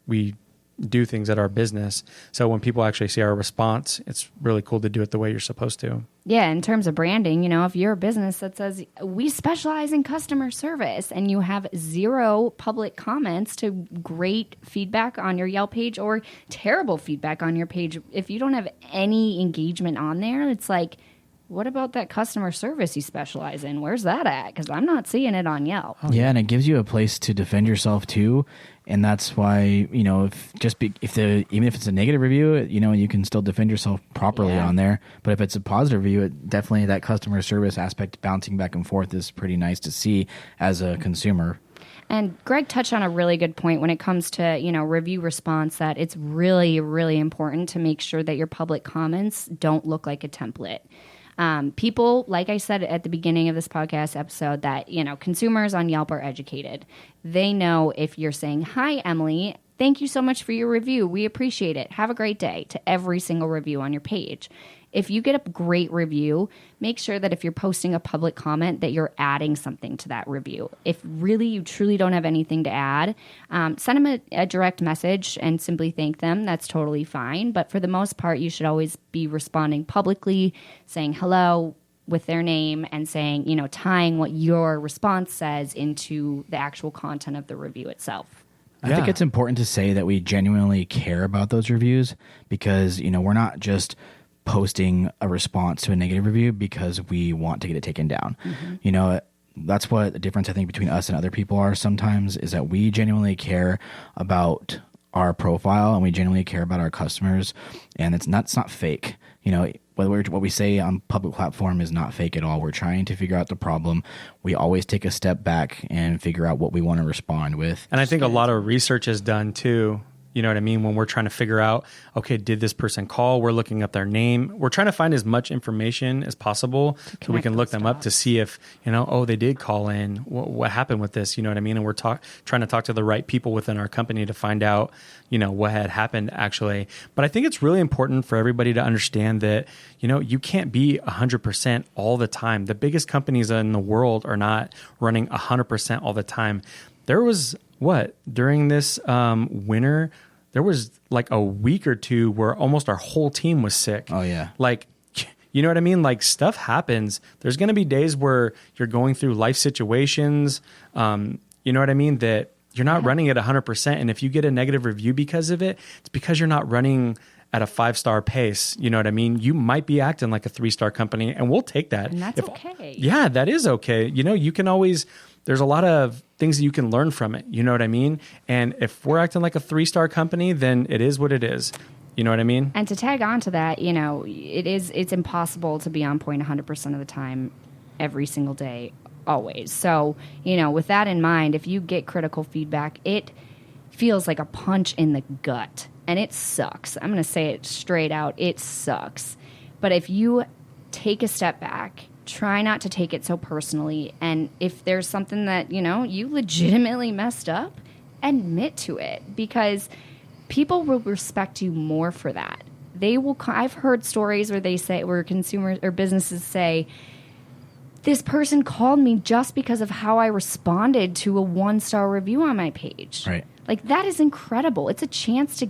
we do things at our business. So when people actually see our response, it's really cool to do it the way you're supposed to. Yeah, in terms of branding, if you're a business that says we specialize in customer service and you have 0 public comments to great feedback on your Yelp page or terrible feedback on your page, if you don't have any engagement on there, it's like, what about that customer service you specialize in? Where's that at? Because I'm not seeing it on Yelp. Yeah, and it gives you a place to defend yourself too. And that's why, even if it's a negative review, you can still defend yourself properly on there. But if it's a positive review, definitely that customer service aspect bouncing back and forth is pretty nice to see as a consumer. And Greg touched on a really good point when it comes to, review response, that it's really, really important to make sure that your public comments don't look like a template. People, like I said at the beginning of this podcast episode, that, consumers on Yelp are educated. They know if you're saying, hi, Emily, thank you so much for your review. We appreciate it. Have a great day to every single review on your page. If you get a great review, make sure that if you're posting a public comment that you're adding something to that review. If really you truly don't have anything to add, send them a direct message and simply thank them. That's totally fine. But for the most part, you should always be responding publicly, saying hello with their name and saying, tying what your response says into the actual content of the review itself. I think it's important to say that we genuinely care about those reviews because, we're not just posting a response to a negative review because we want to get it taken down. That's what the difference I think between us and other people are sometimes, is that we genuinely care about our profile and we genuinely care about our customers, and it's not fake. What we say on public platform is not fake at all. We're trying to figure out the problem. We always take a step back and figure out what we want to respond with. And I think a lot of research is done too. You know what I mean? When we're trying to figure out, okay, did this person call? We're looking up their name. We're trying to find as much information as possible so we can look them up to see if, they did call in. What happened with this? You know what I mean? And we're trying to talk to the right people within our company to find out, what had happened actually. But I think it's really important for everybody to understand that, you can't be 100% all the time. The biggest companies in the world are not running 100% all the time. There was during this winter, there was like a week or two where almost our whole team was sick. Oh, yeah. Like, you know what I mean? Like, stuff happens. There's going to be days where you're going through life situations, you know what I mean, that you're not running at 100%. And if you get a negative review because of it, it's because you're not running at a 5-star pace. You know what I mean? You might be acting like a 3-star company, and we'll take that. And that's okay. Yeah, that is okay. You can always... There's a lot of things that you can learn from it. You know what I mean? And if we're acting like a 3-star company, then it is what it is. You know what I mean? And to tag on to that, you know, it's impossible to be on point 100% of the time, every single day, always. So, you know, with that in mind, if you get critical feedback, it feels like a punch in the gut. And it sucks. I'm going to say it straight out. It sucks. But if you take a step back, try not to take it so personally. And if there's something that, you know, you legitimately messed up, admit to it. Because people will respect you more for that. They will. I've heard stories where consumers or businesses say, this person called me just because of how I responded to a 1-star review on my page. Right. Like, that is incredible. It's a chance to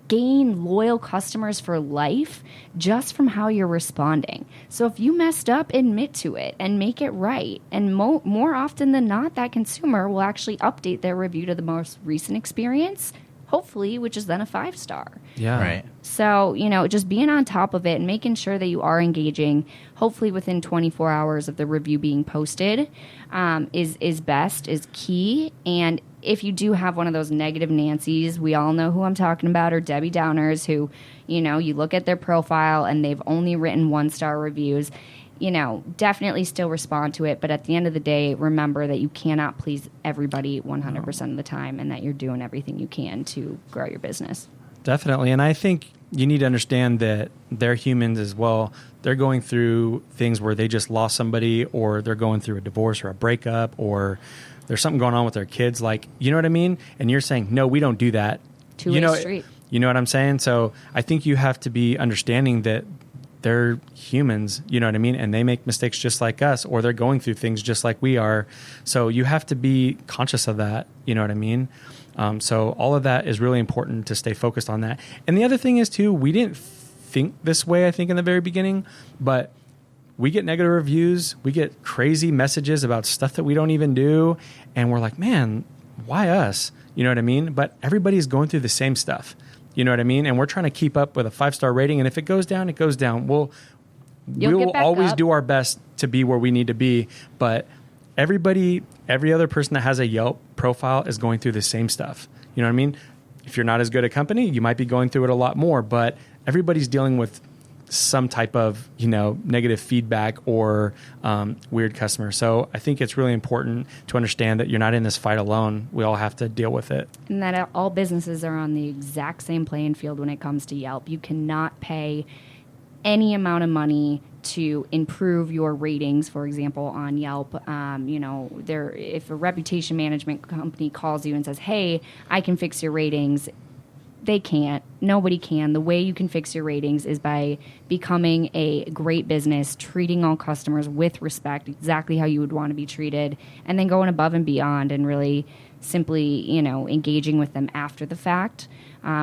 gain loyal customers for life just from how you're responding. So if you messed up, admit to it and make it right. And more often than not, that consumer will actually update their review to the most recent experience, hopefully, which is then a 5-star. Yeah. Right. So, you know, just being on top of it and making sure that you are engaging, hopefully within 24 hours of the review being posted, is best, is key. And if you do have one of those negative Nancys, we all know who I'm talking about, or Debbie Downers, who, you know, you look at their profile and they've only written 1-star reviews, you know, definitely still respond to it. But at the end of the day, remember that you cannot please everybody 100% of the time, and that you're doing everything you can to grow your business. Definitely. And I think you need to understand that they're humans as well. They're going through things where they just lost somebody, or they're going through a divorce or a breakup, or there's something going on with their kids. Like, you know what I mean? And you're saying, no, we don't do that. Two-way street. You know what I'm saying? So I think you have to be understanding that they're humans, you know what I mean? And they make mistakes just like us, or they're going through things just like we are. So you have to be conscious of that, you know what I mean? So all of that is really important to stay focused on that. And the other thing is too, we didn't think this way, I think, in the very beginning, but we get negative reviews, we get crazy messages about stuff that we don't even do. And we're like, man, why us? You know what I mean? But everybody's going through the same stuff. You know what I mean? And we're trying to keep up with a 5-star rating. And if it goes down, it goes down. We'll always do our best to be where we need to be. But every other person that has a Yelp profile is going through the same stuff. You know what I mean? If you're not as good a company, you might be going through it a lot more. But everybody's dealing with some type of, you know, negative feedback or weird customer. So I think it's really important to understand that you're not in this fight alone. We all have to deal with it. And that all businesses are on the exact same playing field when it comes to Yelp. You cannot pay any amount of money to improve your ratings, for example, on Yelp. You know, if a reputation management company calls you and says, hey, I can fix your ratings, they can't. Nobody can. The way you can fix your ratings is by becoming a great business, treating all customers with respect, exactly how you would want to be treated, and then going above and beyond and really simply, you know, engaging with them after the fact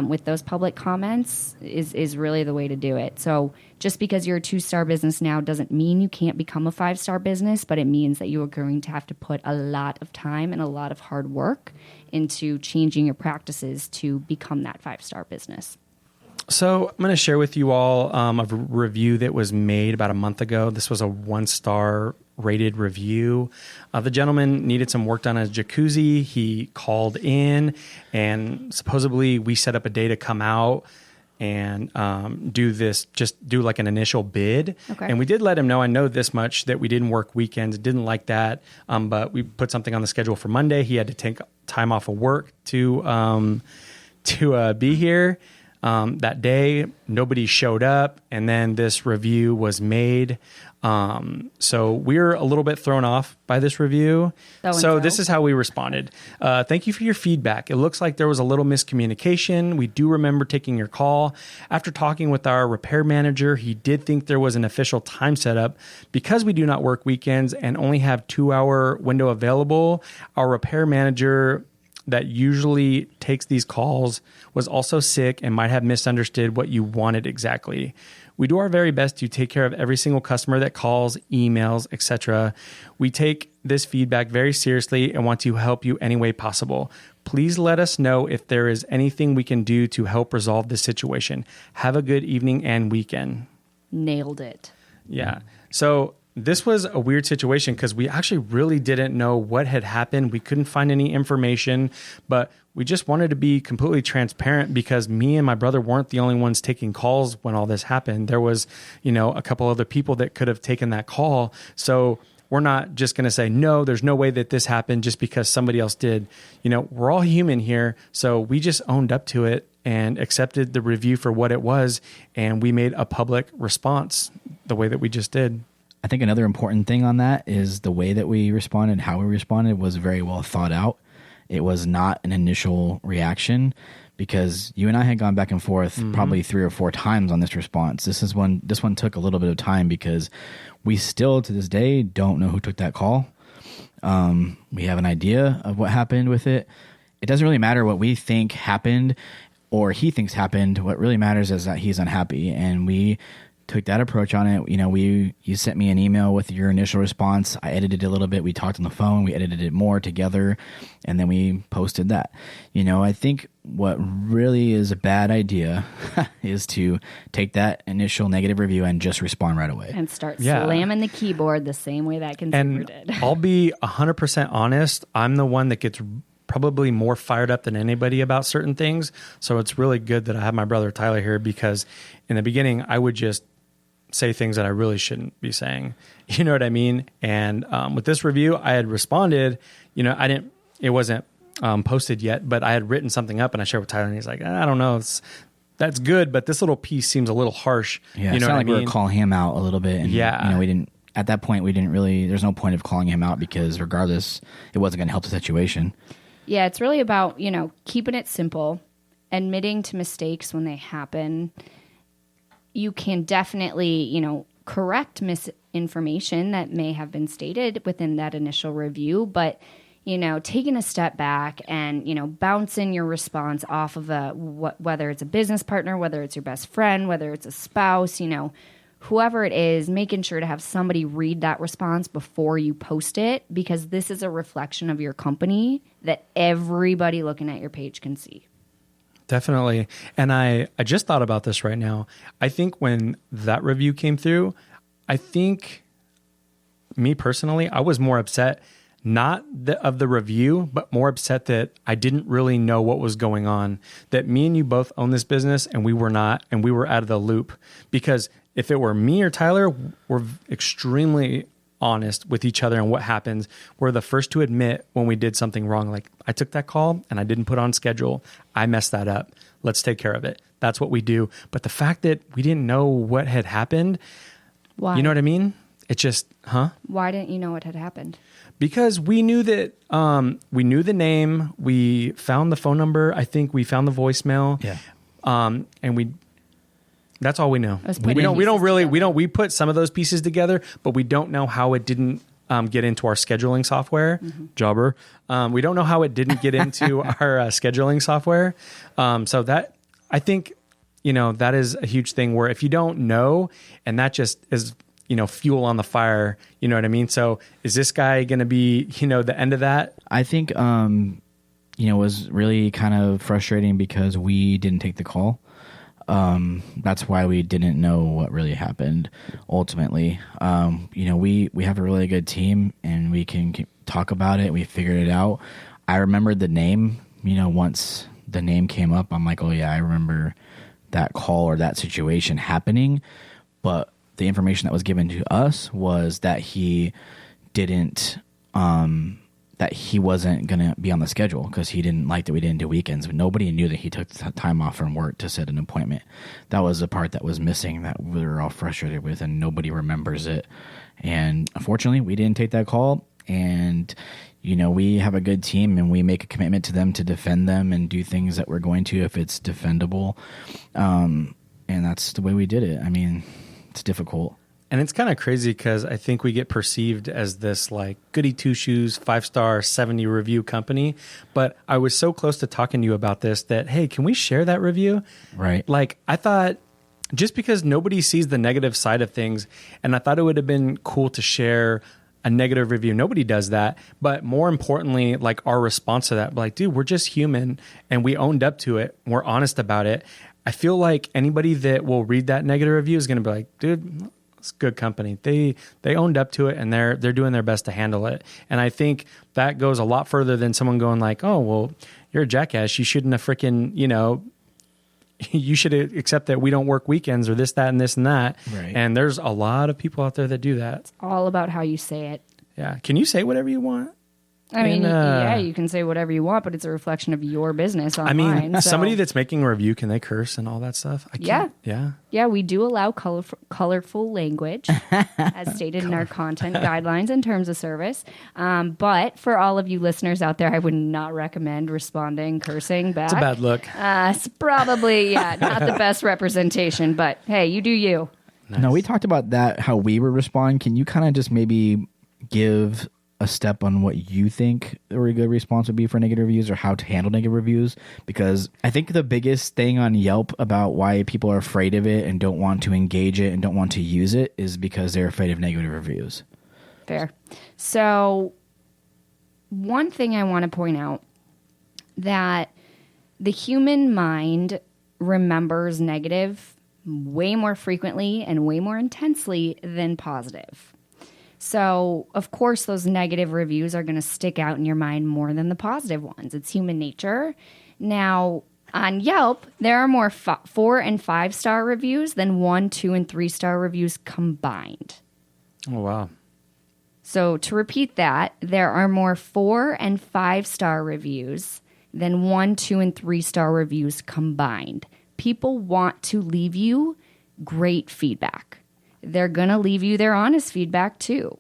with those public comments is really the way to do it. So just because you're a 2-star business now doesn't mean you can't become a 5-star business, but it means that you are going to have to put a lot of time and a lot of hard work into changing your practices to become that 5-star business. So I'm going to share with you all a review that was made about a month ago. This was a 1-star rated review. The gentleman needed some work done on his jacuzzi. He called in, and supposedly we set up a day to come out and do like an initial bid. Okay. And we did let him know, I know this much, that we didn't work weekends, didn't like that. But we put something on the schedule for Monday. He had to take time off of work to be here. That day, nobody showed up, and then this review was made. So we're a little bit thrown off by this review. So this is how we responded. Thank you for your feedback. It looks like there was a little miscommunication. We do remember taking your call. After talking with our repair manager, he did think there was an official time setup. Because we do not work weekends and only have 2-hour window available, our repair manager that usually takes these calls was also sick and might have misunderstood what you wanted exactly. We do our very best to take care of every single customer that calls, emails, etc. We take this feedback very seriously and want to help you any way possible. Please let us know if there is anything we can do to help resolve this situation. Have a good evening and weekend. Nailed it. Yeah. So this was a weird situation because we actually really didn't know what had happened. We couldn't find any information, but we just wanted to be completely transparent because me and my brother weren't the only ones taking calls when all this happened. There was, a couple other people that could have taken that call. So we're not just going to say, no, there's no way that this happened just because somebody else did. We're all human here. So we just owned up to it and accepted the review for what it was. And we made a public response the way that we just did. I think another important thing on that is the way that we responded, how we responded was very well thought out. It was not an initial reaction because you and I had gone back and forth probably 3 or 4 times on this response. This one took a little bit of time because we still to this day don't know who took that call. We have an idea of what happened with it. It doesn't really matter what we think happened or he thinks happened. What really matters is that he's unhappy, and we took that approach on it. You sent me an email with your initial response. I edited it a little bit. We talked on the phone. We edited it more together, and then we posted that. I think what really is a bad idea is to take that initial negative review and just respond right away. And start slamming the keyboard the same way that consumer did. I'll be 100% honest. I'm the one that gets probably more fired up than anybody about certain things. So it's really good that I have my brother Tyler here, because in the beginning I would just say things that I really shouldn't be saying. You know what I mean? And with this review, I had responded, it wasn't posted yet, but I had written something up and I shared with Tyler, and he's like, I don't know, that's good, but this little piece seems a little harsh. Yeah, it's not like we were calling him out a little bit. And, we didn't, at that point, there's no point of calling him out because regardless, it wasn't going to help the situation. Yeah, it's really about, keeping it simple, admitting to mistakes when they happen. You can definitely, correct misinformation that may have been stated within that initial review, but, taking a step back and, bouncing your response off of whether it's a business partner, whether it's your best friend, whether it's a spouse, whoever it is, making sure to have somebody read that response before you post it, because this is a reflection of your company that everybody looking at your page can see. Definitely. And I just thought about this right now. I think when that review came through, I think me personally, I was more upset, not of the review, but more upset that I didn't really know what was going on, that me and you both own this business and we were not, and we were out of the loop. Because if it were me or Tyler, we're extremely honest with each other and what happens. We're the first to admit when we did something wrong. Like, I took that call and I didn't put on schedule. I messed that up. Let's take care of it. That's what we do. But the fact that we didn't know what had happened, why? You know what I mean? It's just, Why didn't you know what had happened? Because we knew that, we knew the name, we found the phone number. I think we found the voicemail. Yeah. And that's all we know. We put some of those pieces together, but we don't know how it didn't get into our scheduling software, Jabra. We don't know how it didn't get into our scheduling software. So that, I think, that is a huge thing where if you don't know, and that just is, fuel on the fire, you know what I mean? So is this guy going to be, the end of that? I think, it was really kind of frustrating because we didn't take the call. That's why we didn't know what really happened ultimately. We have a really good team and we can talk about it. We figured it out. I remembered the name, once the name came up, I'm like, oh yeah, I remember that call or that situation happening. But the information that was given to us was that he didn't, that he wasn't going to be on the schedule because he didn't like that we didn't do weekends. But nobody knew that he took time off from work to set an appointment. That was the part that was missing that we were all frustrated with, and nobody remembers it. And unfortunately, we didn't take that call. And, we have a good team and we make a commitment to them to defend them and do things that we're going to if it's defendable. And that's the way we did it. I mean, it's difficult. And it's kind of crazy because I think we get perceived as this like goody two shoes, 5-star, 70 review company. But I was so close to talking to you about this that, hey, can we share that review? Right. Like, I thought just because nobody sees the negative side of things, and I thought it would have been cool to share a negative review. Nobody does that. But more importantly, like our response to that, like, dude, we're just human and we owned up to it. We're honest about it. I feel like anybody that will read that negative review is going to be like, dude, It's good company. They owned up to it, and they're doing their best to handle it. And I think that goes a lot further than someone going like, "Oh, well, you're a jackass. You shouldn't have freaking, you should accept that we don't work weekends or this, that, and this and that." Right. And there's a lot of people out there that do that. All about how you say it. Yeah. Can you say whatever you want? I mean, And, yeah, you can say whatever you want, but it's a reflection of your business online. so. Somebody that's making a review, can they curse and all that stuff? I can't. Yeah. Yeah, we do allow colorful language, as stated in our content guidelines and terms of service. But for all of you listeners out there, I would not recommend responding, cursing back. It's a bad look. It's probably, not the best representation, but hey, you do you. Nice. No, we talked about that, how we would respond. Can you kind of just maybe give a step on what you think a really good response would be for negative reviews or how to handle negative reviews? Because I think the biggest thing on Yelp about why people are afraid of it and don't want to engage it and don't want to use it is because they're afraid of negative reviews. Fair. So one thing I want to point out, that the human mind remembers negative way more frequently and way more intensely than positive. So, of course, those negative reviews are going to stick out in your mind more than the positive ones. It's human nature. Now, on Yelp, there are more 4 and 5 star reviews than 1, 2, and 3 star reviews combined. Oh, wow. So, to repeat that, there are more 4 and 5 star reviews than 1, 2, and 3 star reviews combined. People want to leave you great feedback. They're going to leave you their honest feedback too.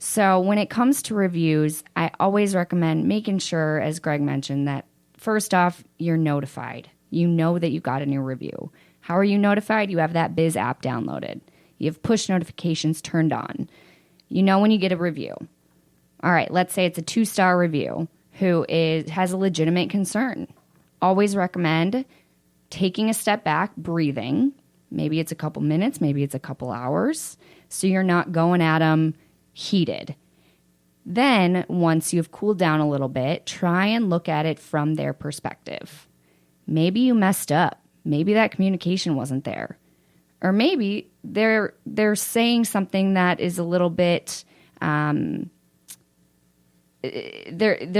So when it comes to reviews, I always recommend making sure, as Greg mentioned, that first off, you're notified. You know that you got a new review. How are you notified? You have that Biz app downloaded. You have push notifications turned on. You know when you get a review. All right, let's say it's a 2-star review who has a legitimate concern. Always recommend taking a step back, breathing. Maybe it's a couple minutes, maybe it's a couple hours, so you're not going at them heated. Then, once you've cooled down a little bit, try and look at it from their perspective. Maybe you messed up. Maybe that communication wasn't there. Or maybe they're saying something that is a little bit they're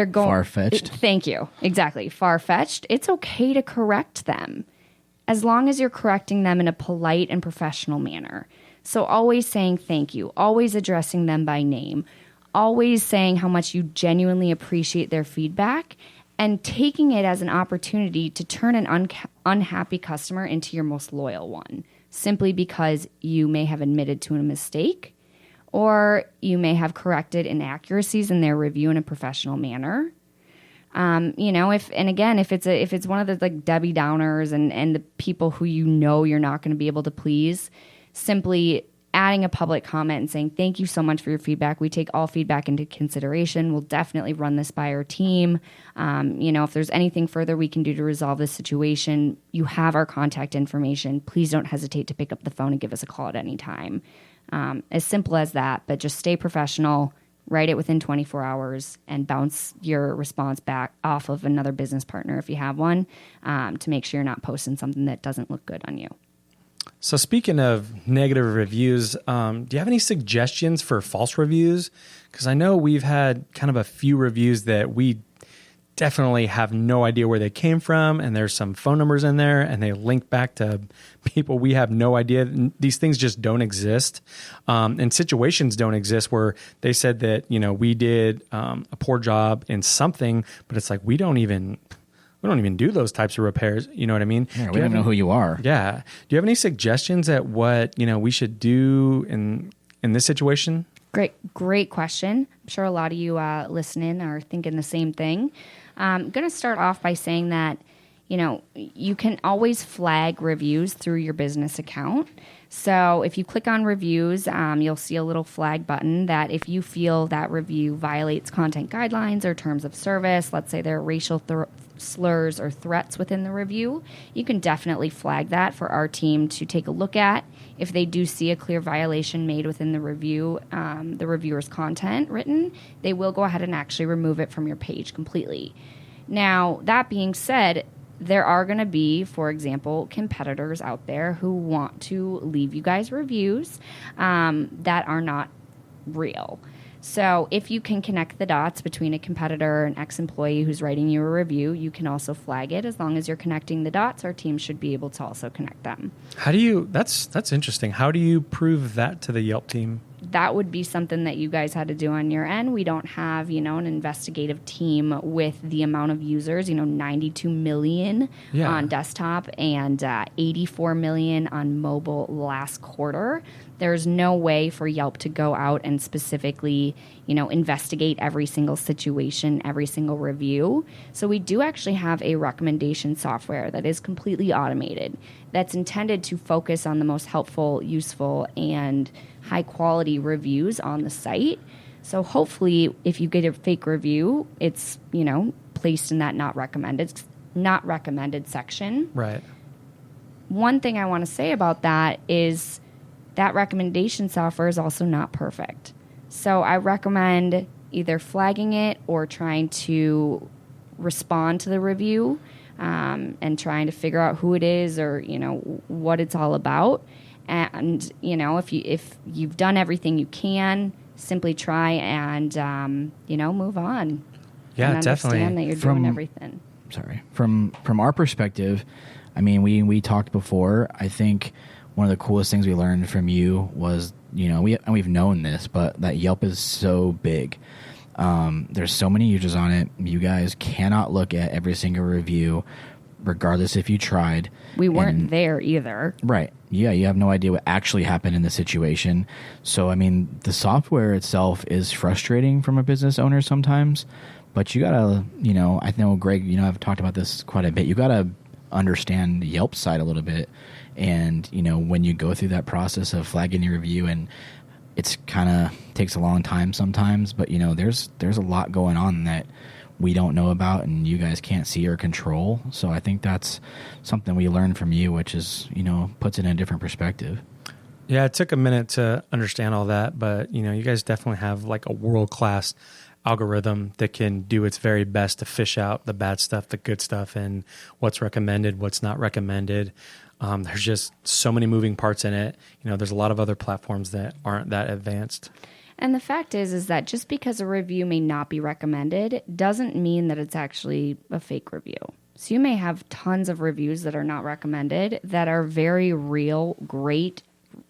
going far-fetched. Thank you. Exactly. Far-fetched. It's okay to correct them, as long as you're correcting them in a polite and professional manner. So always saying thank you, always addressing them by name, always saying how much you genuinely appreciate their feedback, and taking it as an opportunity to turn an unhappy customer into your most loyal one, simply because you may have admitted to a mistake or you may have corrected inaccuracies in their review in a professional manner. If it's one of the like Debbie Downers and the people who you're not going to be able to please, simply adding a public comment and saying, thank you so much for your feedback. We take all feedback into consideration. We'll definitely run this by our team. If there's anything further we can do to resolve this situation, you have our contact information. Please don't hesitate to pick up the phone and give us a call at any time. As simple as that, but just stay professional. Write it within 24 hours and bounce your response back off of another business partner if you have one, to make sure you're not posting something that doesn't look good on you. So speaking of negative reviews, do you have any suggestions for false reviews? Because I know we've had kind of a few reviews that we definitely have no idea where they came from, and there's some phone numbers in there, and they link back to people we have no idea. These things just don't exist, and situations don't exist where they said that we did a poor job in something, but it's like we don't even do those types of repairs. You know what I mean? Yeah, we don't know who you are. Yeah. Do you have any suggestions at what we should do in this situation? Great question. I'm sure a lot of you listening are thinking the same thing. I'm going to start off by saying that, you can always flag reviews through your business account. So if you click on reviews, you'll see a little flag button that if you feel that review violates content guidelines or terms of service, let's say there are racial slurs or threats within the review, you can definitely flag that for our team to take a look at. If they do see a clear violation made within the review, the reviewer's content written, they will go ahead and actually remove it from your page completely. Now, that being said, there are going to be, for example, competitors out there who want to leave you guys reviews that are not real. So if you can connect the dots between a competitor and ex-employee who's writing you a review, you can also flag it. As long as you're connecting the dots, our team should be able to also connect them. How do you, that's interesting. How do you prove that to the Yelp team? That would be something that you guys had to do on your end. We don't have, an investigative team with the amount of users, 92 million on desktop and 84 million on mobile last quarter. There's no way for Yelp to go out and specifically, investigate every single situation, every single review. So we do actually have a recommendation software that is completely automated that's intended to focus on the most helpful, useful, and high-quality reviews on the site. So hopefully, if you get a fake review, it's, placed in that not recommended section. Right. One thing I want to say about that is that recommendation software is also not perfect. So I recommend either flagging it or trying to respond to the review and trying to figure out who it is or, what it's all about. And, if you've done everything you can, simply try and, move on. Yeah, and definitely. Understand that you're doing everything. Sorry. From our perspective, I mean, we talked before. I think one of the coolest things we learned from you was, we've known this, but that Yelp is so big. There's so many users on it. You guys cannot look at every single review, regardless if you tried. We weren't there either. Right. Yeah, you have no idea what actually happened in the situation. So, I mean, the software itself is frustrating from a business owner sometimes, but you got to, I know, Greg, I've talked about this quite a bit. You got to understand Yelp's side a little bit. And, when you go through that process of flagging your review, and it's kind of takes a long time sometimes, but, there's a lot going on that we don't know about and you guys can't see or control. So I think that's something we learned from you, which is, puts it in a different perspective. Yeah, it took a minute to understand all that, but, you guys definitely have like a world-class algorithm that can do its very best to fish out the bad stuff, the good stuff, and what's recommended, what's not recommended. There's just so many moving parts in it. There's a lot of other platforms that aren't that advanced. And the fact is that just because a review may not be recommended doesn't mean that it's actually a fake review. So you may have tons of reviews that are not recommended that are very real, great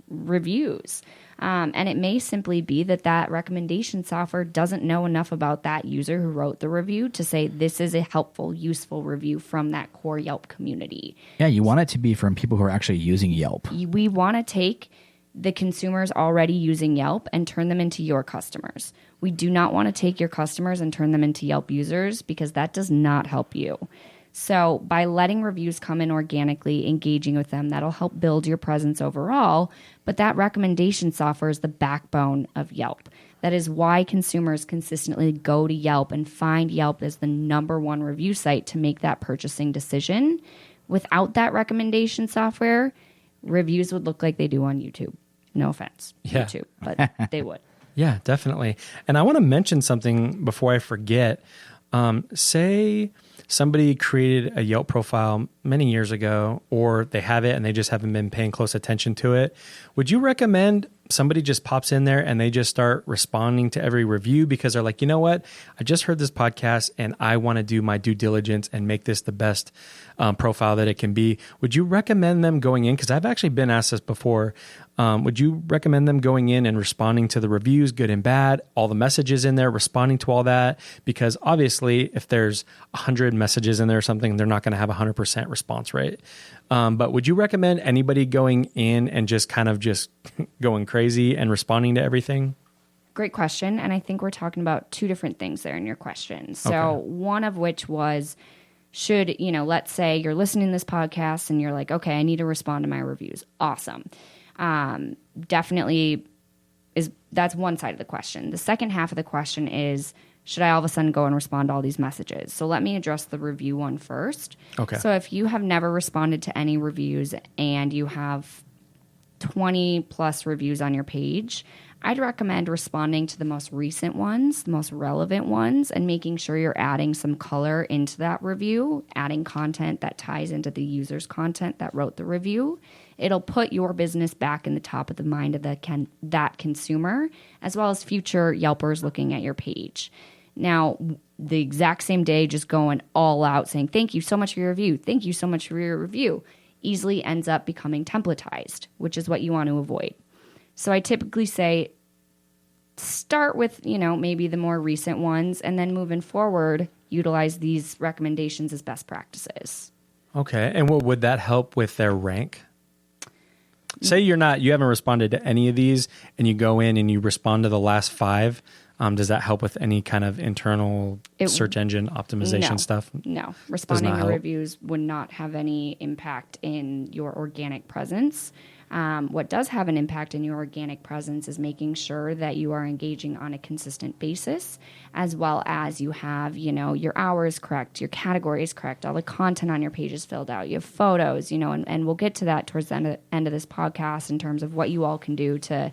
reviews. And it may simply be that recommendation software doesn't know enough about that user who wrote the review to say this is a helpful, useful review from that core Yelp community. Yeah, you want it to be from people who are actually using Yelp. We want to take the consumers already using Yelp and turn them into your customers. We do not want to take your customers and turn them into Yelp users because that does not help you. So by letting reviews come in organically, engaging with them, that'll help build your presence overall. But that recommendation software is the backbone of Yelp. That is why consumers consistently go to Yelp and find Yelp as the number one review site to make that purchasing decision. Without that recommendation software, reviews would look like they do on YouTube. No offense, YouTube, but they would. Yeah, definitely. And I want to mention something before I forget. Say somebody created a Yelp profile many years ago, or they have it and they just haven't been paying close attention to it. Would you recommend somebody just pops in there and they just start responding to every review because they're like, you know what? I just heard this podcast and I want to do my due diligence and make this the best profile that it can be. Would you recommend them going in? Because I've actually been asked this before. Would you recommend them going in and responding to the reviews, good and bad, all the messages in there, responding to all that? Because obviously, if there's 100 messages in there or something, they're not going to have 100% response rate. But would you recommend anybody going in and just kind of just going crazy and responding to everything? Great question. And I think we're talking about two different things there in your question. So one of which was, should, let's say you're listening to this podcast and you're like, okay, I need to respond to my reviews. Awesome. Definitely that's one side of the question. The second half of the question is, should I all of a sudden go and respond to all these messages? So let me address the review one first. Okay. So if you have never responded to any reviews and you have 20 plus reviews on your page, I'd recommend responding to the most recent ones, the most relevant ones, and making sure you're adding some color into that review, adding content that ties into the user's content that wrote the review. It'll put your business back in the top of the mind of that consumer, as well as future Yelpers looking at your page. Now, the exact same day, just going all out saying, thank you so much for your review, thank you so much for your review, easily ends up becoming templatized, which is what you want to avoid. So I typically say start with, maybe the more recent ones, and then moving forward, utilize these recommendations as best practices. Okay. And would that help with their rank? Say you haven't responded to any of these, and you go in and you respond to the last 5. Does that help with any kind of internal search engine optimization stuff? No. Responding to reviews would not have any impact in your organic presence. What does have an impact in your organic presence is making sure that you are engaging on a consistent basis, as well as you have, your hours correct, your categories correct, all the content on your page is filled out, you have photos, and we'll get to that towards the end of this podcast in terms of what you all can do to,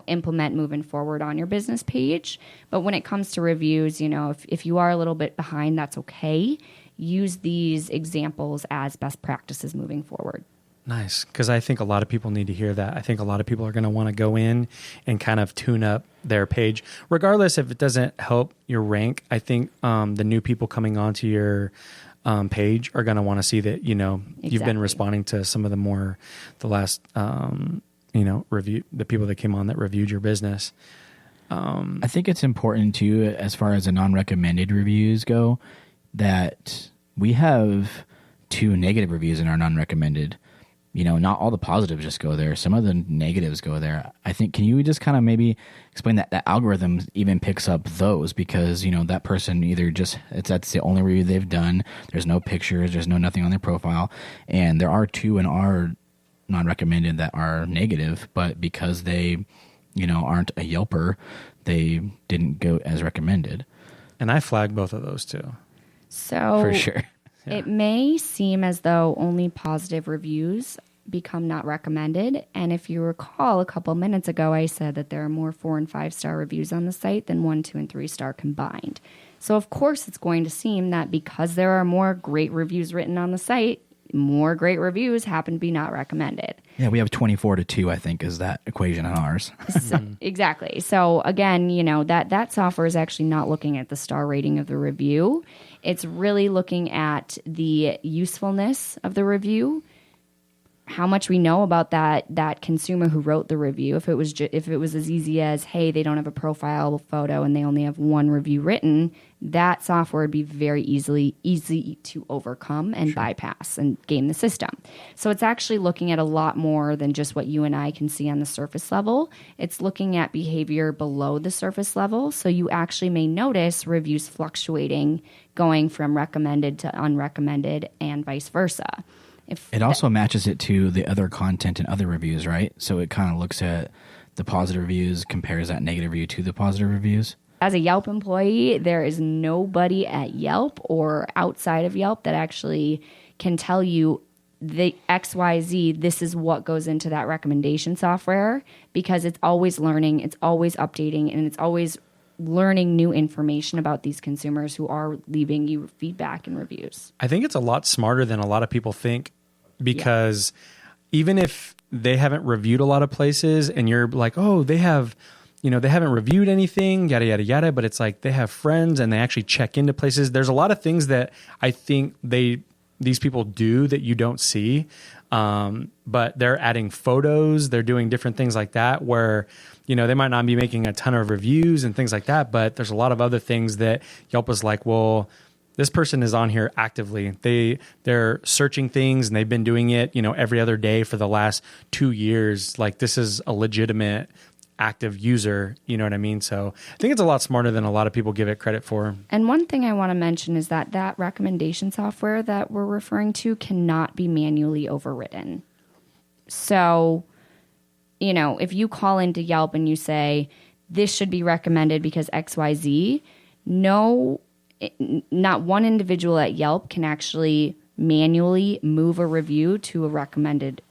implement moving forward on your business page. But when it comes to reviews, if you are a little bit behind, that's okay. Use these examples as best practices moving forward. Nice, because I think a lot of people need to hear that. I think a lot of people are going to want to go in and kind of tune up their page, regardless if it doesn't help your rank. I think the new people coming onto your page are going to want to see that, you've been responding to some of the last, review, the people that came on that reviewed your business. I think it's important too, as far as the non-recommended reviews go, that we have 2 negative reviews in our non-recommended. Not all the positives just go there. Some of the negatives go there. I think, can you just kind of maybe explain that algorithm even picks up those, because, that person either that's the only review they've done. There's no pictures. There's nothing on their profile. And there are 2 in our non-recommended that are negative, but because they, aren't a Yelper, they didn't go as recommended. And I flagged both of those too. So for sure. Yeah. It may seem as though only positive reviews become not recommended. And if you recall, a couple minutes ago, I said that there are more 4- and 5-star reviews on the site than 1-, 2-, and 3-star combined. So of course, it's going to seem that because there are more great reviews written on the site, more great reviews happen to be not recommended. Yeah, we have 24-2, I think, is that equation on ours. Exactly. So again, that software is actually not looking at the star rating of the review. It's really looking at the usefulness of the review, how much we know about that consumer who wrote the review. If it was as easy as, hey, they don't have a profile photo and they only have 1 review written, that software would be very easy to overcome and bypass and game the system. So it's actually looking at a lot more than just what you and I can see on the surface level. It's looking at behavior below the surface level. So you actually may notice reviews fluctuating, going from recommended to unrecommended and vice versa. It also matches it to the other content and other reviews, right? So it kind of looks at the positive reviews, compares that negative review to the positive reviews. As a Yelp employee, there is nobody at Yelp or outside of Yelp that actually can tell you the XYZ, this is what goes into that recommendation software, because it's always learning, it's always updating, and it's always learning new information about these consumers who are leaving you feedback and reviews. I think it's a lot smarter than a lot of people think, because even if they haven't reviewed a lot of places and you're like, oh, they haven't reviewed anything, yada, yada, yada, but it's like they have friends and they actually check into places. There's a lot of things that I think these people do that you don't see, but they're adding photos, they're doing different things like that where, they might not be making a ton of reviews and things like that, but there's a lot of other things that Yelp is like, well, this person is on here actively. They're searching things and they've been doing it, every other day for the last 2 years. Like, this is a legitimate active user, you know what I mean? So I think it's a lot smarter than a lot of people give it credit for. And one thing I want to mention is that recommendation software that we're referring to cannot be manually overridden. So, if you call into Yelp and you say, this should be recommended because XYZ, not one individual at Yelp can actually manually move a review to a recommended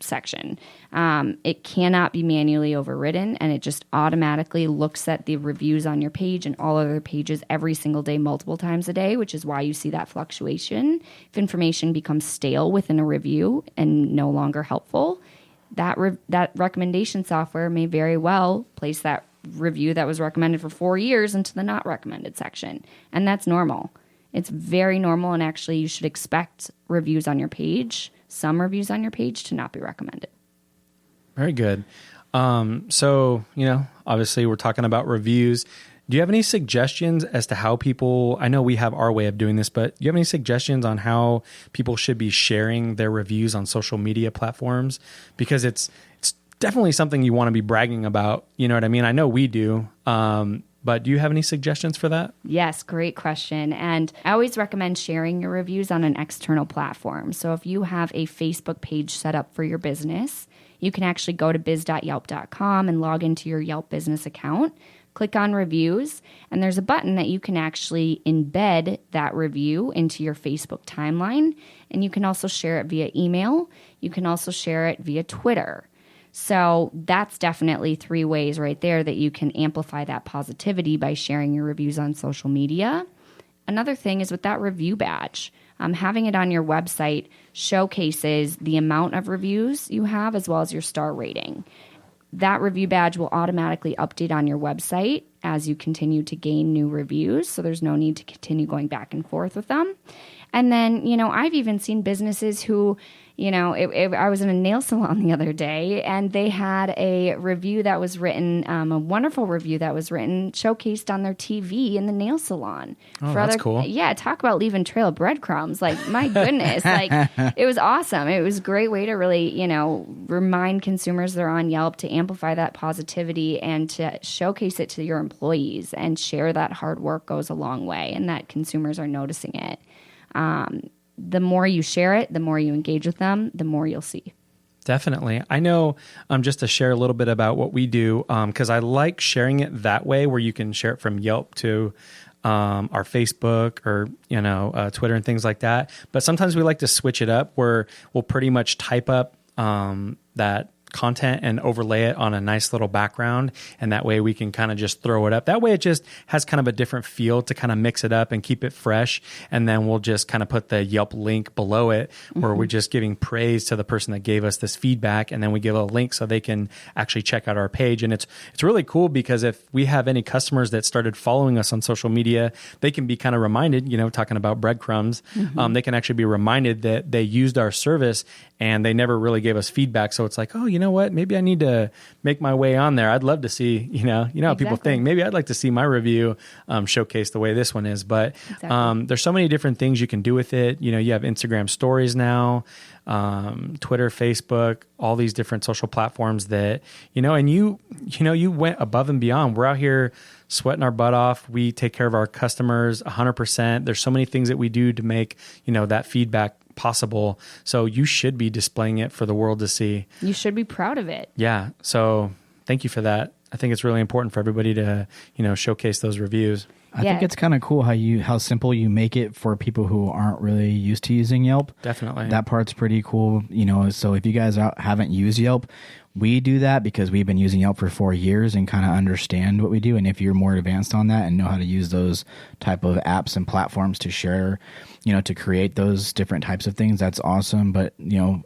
section. It cannot be manually overridden, and it just automatically looks at the reviews on your page and all other pages every single day, multiple times a day, which is why you see that fluctuation. If information becomes stale within a review and no longer helpful, that recommendation software may very well place that review that was recommended for 4 years into the not recommended section. And that's normal. It's very normal, and actually you should expect reviews on your page, some reviews on your page, to not be recommended. Very good. So, obviously we're talking about reviews. Do you have any suggestions as to how people, I know we have our way of doing this, but do you have any suggestions on how people should be sharing their reviews on social media platforms? Because it's definitely something you want to be bragging about. You know what I mean? I know we do. But do you have any suggestions for that? Yes, great question. And I always recommend sharing your reviews on an external platform. So if you have a Facebook page set up for your business, you can actually go to biz.yelp.com and log into your Yelp business account, click on reviews, and there's a button that you can actually embed that review into your Facebook timeline. And you can also share it via email. You can also share it via Twitter. So that's definitely 3 ways right there that you can amplify that positivity by sharing your reviews on social media. Another thing is with that review badge, having it on your website showcases the amount of reviews you have as well as your star rating. That review badge will automatically update on your website as you continue to gain new reviews, so there's no need to continue going back and forth with them. And then, I've even seen businesses who, I was in a nail salon the other day, and they had a review that was written, a wonderful review that was written, showcased on their TV in the nail salon. Oh, that's cool. Yeah, talk about leaving trail of breadcrumbs. Like, my goodness, it was awesome. It was a great way to really, remind consumers they're on Yelp, to amplify that positivity and to showcase it to your employees and share that hard work goes a long way and that consumers are noticing it. The more you share it, the more you engage with them, the more you'll see. Definitely. I know, just to share a little bit about what we do, because I like sharing it that way, where you can share it from Yelp to our Facebook or, Twitter and things like that. But sometimes we like to switch it up where we'll pretty much type up that content and overlay it on a nice little background, and that way we can kind of just throw it up. That way it just has kind of a different feel to kind of mix it up and keep it fresh, and then we'll just kind of put the Yelp link below it where we're just giving praise to the person that gave us this feedback, and then we give a link so they can actually check out our page. And it's really cool because if we have any customers that started following us on social media, they can be kind of reminded, talking about breadcrumbs, they can actually be reminded that they used our service and they never really gave us feedback. So it's like, oh, you know what? Maybe I need to make my way on there. I'd love to see, how people think. Maybe I'd like to see my review showcased the way this one is. But there's so many different things you can do with it. You have Instagram stories now, Twitter, Facebook, all these different social platforms that, and you went above and beyond. We're out here sweating our butt off. We take care of our customers 100%. There's so many things that we do to make, that feedback possible. So you should be displaying it for the world to see. You should be proud of it. Yeah. So thank you for that. I think it's really important for everybody to, showcase those reviews. I think it's kind of cool how simple you make it for people who aren't really used to using Yelp. Definitely. That part's pretty cool. So if you guys haven't used Yelp, we do that because we've been using Yelp for 4 years and kind of understand what we do. And if you're more advanced on that and know how to use those type of apps and platforms to share, to create those different types of things, that's awesome. But,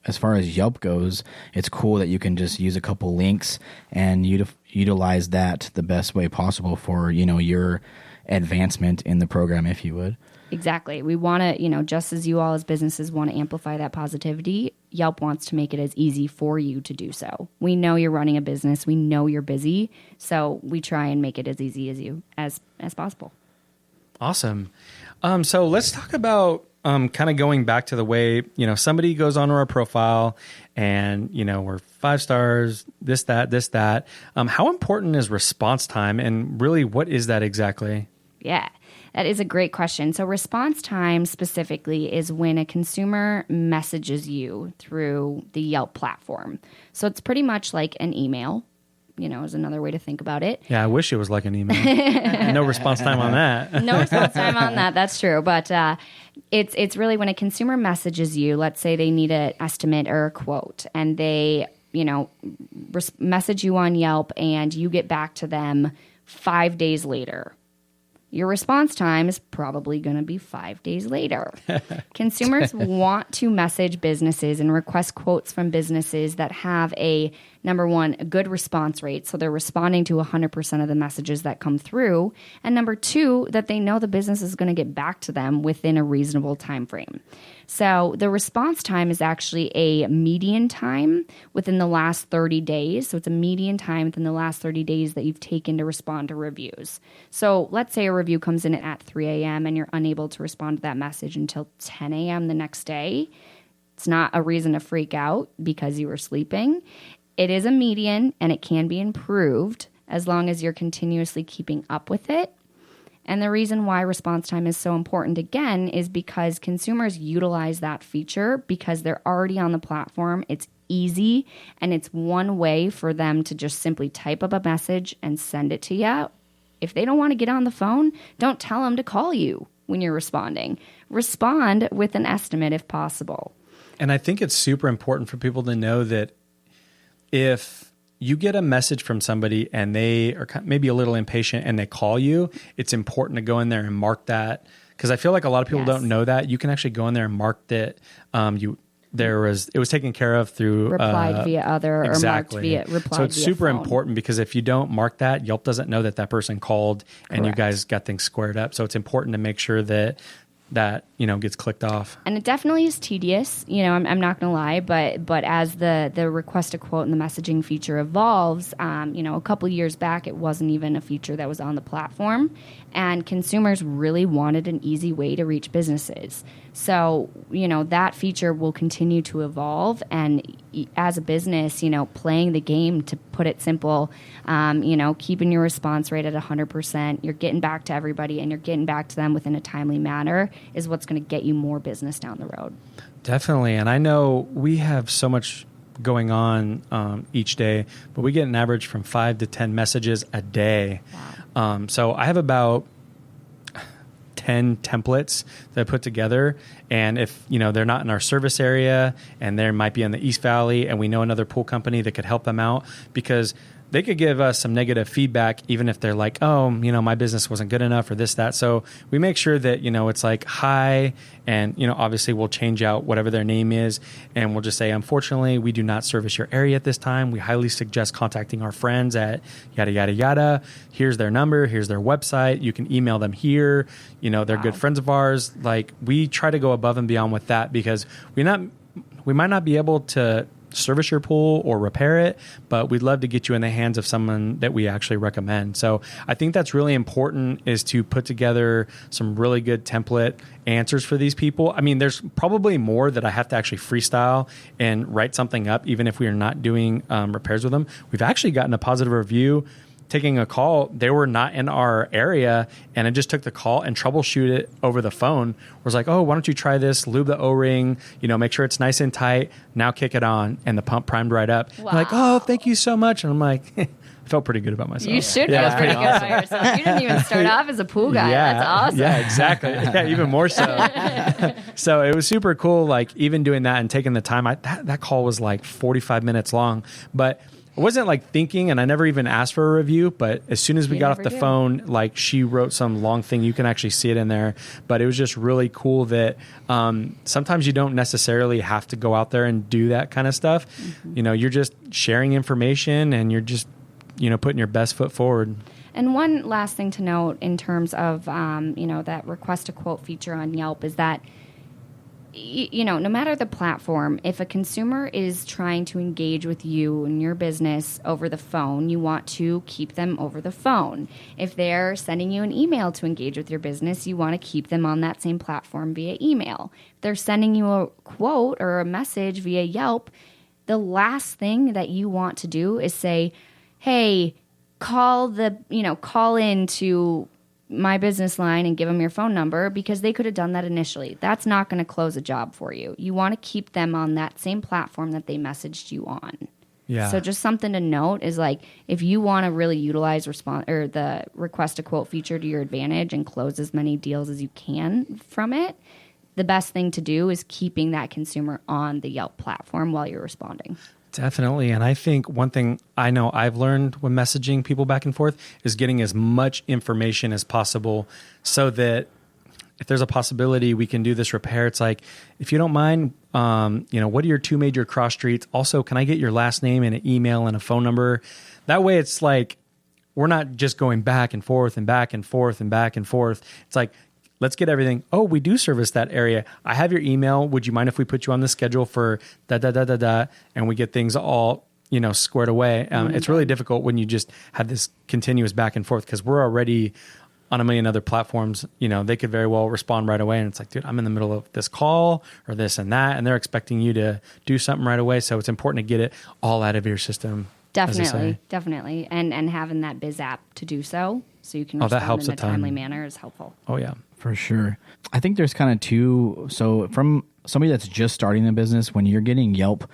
as far as Yelp goes, it's cool that you can just use a couple links and utilize that the best way possible for, your advancement in the program, if you would. Exactly. We want to, just as you all as businesses want to amplify that positivity, Yelp wants to make it as easy for you to do so. We know you're running a business. We know you're busy. So we try and make it as easy as possible. Awesome. So let's talk about kind of going back to the way, somebody goes onto our profile and, we're 5 stars, this, that. How important is response time, and really what is that exactly? Yeah, that is a great question. So response time specifically is when a consumer messages you through the Yelp platform. So it's pretty much like an email, is another way to think about it. Yeah, I wish it was like an email. No response time on that. No response time on that. That's true. But it's really when a consumer messages you, let's say they need an estimate or a quote, and they, message you on Yelp and you get back to them 5 days later. Your response time is probably going to be 5 days later. Consumers want to message businesses and request quotes from businesses that have number one, a good response rate. So they're responding to 100% of the messages that come through. And number two, that they know the business is going to get back to them within a reasonable time frame. So the response time is actually a median time within the last 30 days. So it's a median time within the last 30 days that you've taken to respond to reviews. So let's say a review comes in at 3 a.m. and you're unable to respond to that message until 10 a.m. the next day. It's not a reason to freak out because you were sleeping. It is a median and it can be improved as long as you're continuously keeping up with it. And the reason why response time is so important, again, is because consumers utilize that feature because they're already on the platform. It's easy, and it's one way for them to just simply type up a message and send it to you. If they don't want to get on the phone, don't tell them to call you when you're responding. Respond with an estimate if possible. And I think it's super important for people to know that if you get a message from somebody and they are maybe a little impatient and they call you, it's important to go in there and mark that. Because I feel like a lot of people don't know that. You can actually go in there and mark that it was taken care of through replied via other exactly. or marked via replied. So it's via super phone. important because if you don't mark that, Yelp doesn't know that person called and you guys got things squared up. So it's important to make sure that gets clicked off. And it definitely is tedious, I'm not going to lie, but as the request a quote and the messaging feature evolves, a couple years back, it wasn't even a feature that was on the platform, and consumers really wanted an easy way to reach businesses. So, that feature will continue to evolve, and as a business, playing the game, to put it simple, keeping your response rate at 100%, you're getting back to everybody and you're getting back to them within a timely manner is what's going to get you more business down the road. Definitely. And I know we have so much going on each day, but we get an average from 5 to 10 messages a day. Wow. So I have about 10 templates that I put together. And if, they're not in our service area and they might be in the East Valley and we know another pool company that could help them out, because they could give us some negative feedback, even if they're like, oh, my business wasn't good enough or this, that. So we make sure that, it's like, hi. And, obviously we'll change out whatever their name is. And we'll just say, unfortunately, we do not service your area at this time. We highly suggest contacting our friends at yada, yada, yada. Here's their number. Here's their website. You can email them here. They're good friends of ours. Like, we try to go above and beyond with that because we might not be able to service your pool or repair it, but we'd love to get you in the hands of someone that we actually recommend. So I think that's really important, is to put together some really good template answers for these people. I mean, there's probably more that I have to actually freestyle and write something up, even if we are not doing repairs with them. We've actually gotten a positive review taking a call. They were not in our area, and I just took the call and troubleshoot it over the phone. Was like, oh, why don't you try this? Lube the O-ring, make sure it's nice and tight. Now kick it on, and the pump primed right up. Wow. Like, oh, thank you so much. And I'm like, I felt pretty good about myself. You should feel pretty good about yourself. You didn't even start off as a pool guy. Yeah, that's awesome. Yeah, exactly. Yeah, even more so. So it was super cool. Like, even doing that and taking the time. That call was like 45 minutes long, but I wasn't like thinking, and I never even asked for a review, but as soon as we got off the phone, like, she wrote some long thing. You can actually see it in there, but it was just really cool that sometimes you don't necessarily have to go out there and do that kind of stuff. Mm-hmm. You're just sharing information and you're just, putting your best foot forward. And one last thing to note in terms of, that request a quote feature on Yelp is that, no matter the platform, if a consumer is trying to engage with you and your business over the phone, you want to keep them over the phone. If they're sending you an email to engage with your business, you want to keep them on that same platform via email. If they're sending you a quote or a message via Yelp, the last thing that you want to do is say, hey, call in to my business line and give them your phone number, because they could have done that initially. That's not going to close a job for you. You want to keep them on that same platform that they messaged you on. Yeah. So just something to note is like if you want to really utilize the request a quote feature to your advantage and close as many deals as you can from it, the best thing to do is keeping that consumer on the Yelp platform while you're responding. Definitely. And I think one thing I know I've learned when messaging people back and forth is getting as much information as possible so that if there's a possibility we can do this repair, it's like, if you don't mind, what are your 2 major cross streets? Also, can I get your last name and an email and a phone number? That way it's like, we're not just going back and forth and back and forth and back and forth. It's like, let's get everything. Oh, we do service that area. I have your email. Would you mind if we put you on the schedule for da? And we get things all, squared away. It's really difficult when you just have this continuous back and forth because we're already on a million other platforms. They could very well respond right away. And it's like, dude, I'm in the middle of this call or this and that. And they're expecting you to do something right away. So it's important to get it all out of your system. Definitely. And having that biz app to do so you can respond that helps in a a ton. timely manner is helpful. Oh, yeah. For sure. I think there's kind of two. So from somebody that's just starting the business, when you're getting Yelp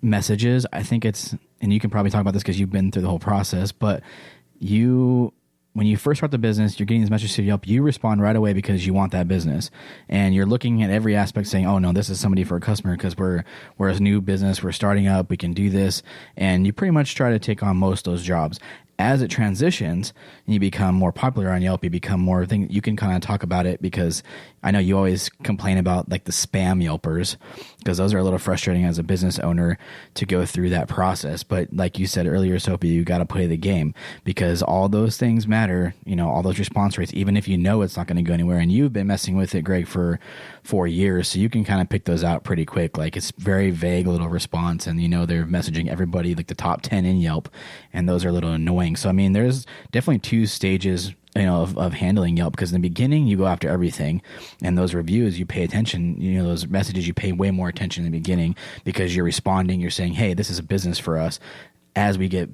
messages, I think it's, and you can probably talk about this because you've been through the whole process, but when you first start the business, you're getting these messages to Yelp, you respond right away because you want that business. And you're looking at every aspect saying, oh no, this is somebody for a customer because we're a new business, we're starting up, we can do this. And you pretty much try to take on most of those jobs. As it transitions and you become more popular on Yelp, you become more thing. You can kind of talk about it because I know you always complain about like the spam Yelpers because those are a little frustrating as a business owner to go through that process. But like you said earlier, Sophie, you got to play the game because all those things matter. All those response rates, even if it's not going to go anywhere. And you've been messing with it, Greg, for 4 years, so you can kind of pick those out pretty quick. Like it's very vague little response, and they're messaging everybody like the top 10 in Yelp, and those are a little annoying. So, I mean, there's definitely 2 stages, of handling Yelp because in the beginning you go after everything and those reviews, you pay attention, those messages, you pay way more attention in the beginning because you're responding, you're saying, hey, this is a business for us. As we get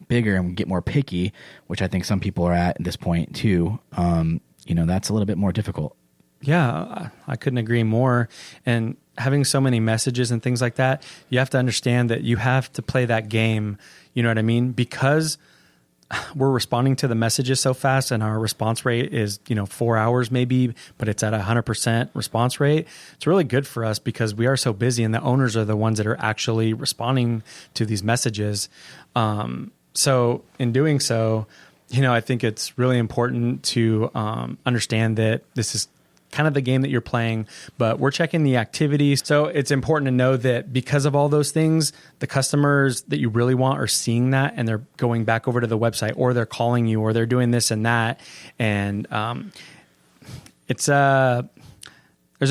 bigger and get more picky, which I think some people are at this point too, that's a little bit more difficult. Yeah, I couldn't agree more. And having so many messages and things like that, you have to understand that you have to play that game. You know what I mean? Because we're responding to the messages so fast and our response rate is, 4 hours maybe, but it's at 100% response rate. It's really good for us because we are so busy and the owners are the ones that are actually responding to these messages. So in doing so, I think it's really important to understand that this is kind of the game that you're playing, but we're checking the activity. So it's important to know that because of all those things, the customers that you really want are seeing that and they're going back over to the website or they're calling you or they're doing this and that. And there's a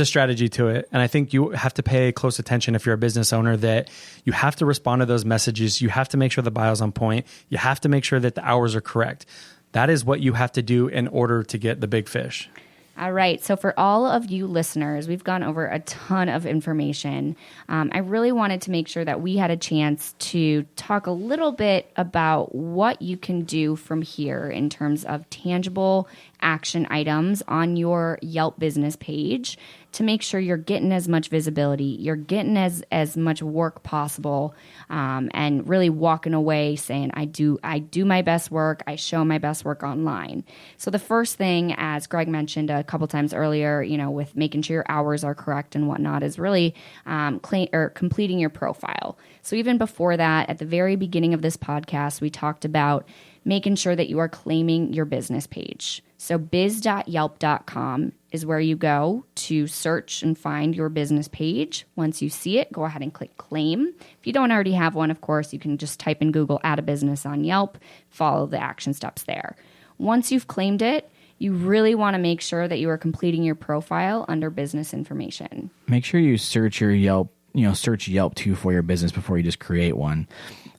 strategy to it. And I think you have to pay close attention if you're a business owner that you have to respond to those messages. You have to make sure the bio's on point. You have to make sure that the hours are correct. That is what you have to do in order to get the big fish. All right. So for all of you listeners, we've gone over a ton of information. I really wanted to make sure that we had a chance to talk a little bit about what you can do from here in terms of tangible action items on your Yelp business page to make sure you're getting as much visibility, you're getting as much work possible, and really walking away saying, I do my best work, I show my best work online. So the first thing, as Greg mentioned a couple times earlier, with making sure your hours are correct and whatnot, is really completing your profile. So even before that, at the very beginning of this podcast, we talked about making sure that you are claiming your business page. So biz.yelp.com is where you go to search and find your business page. Once you see it, go ahead and click claim. If you don't already have one, of course, you can just type in Google, add a business on Yelp, follow the action steps there. Once you've claimed it, you really want to make sure that you are completing your profile under business information. Make sure you search your Yelp, search Yelp too for your business before you just create one.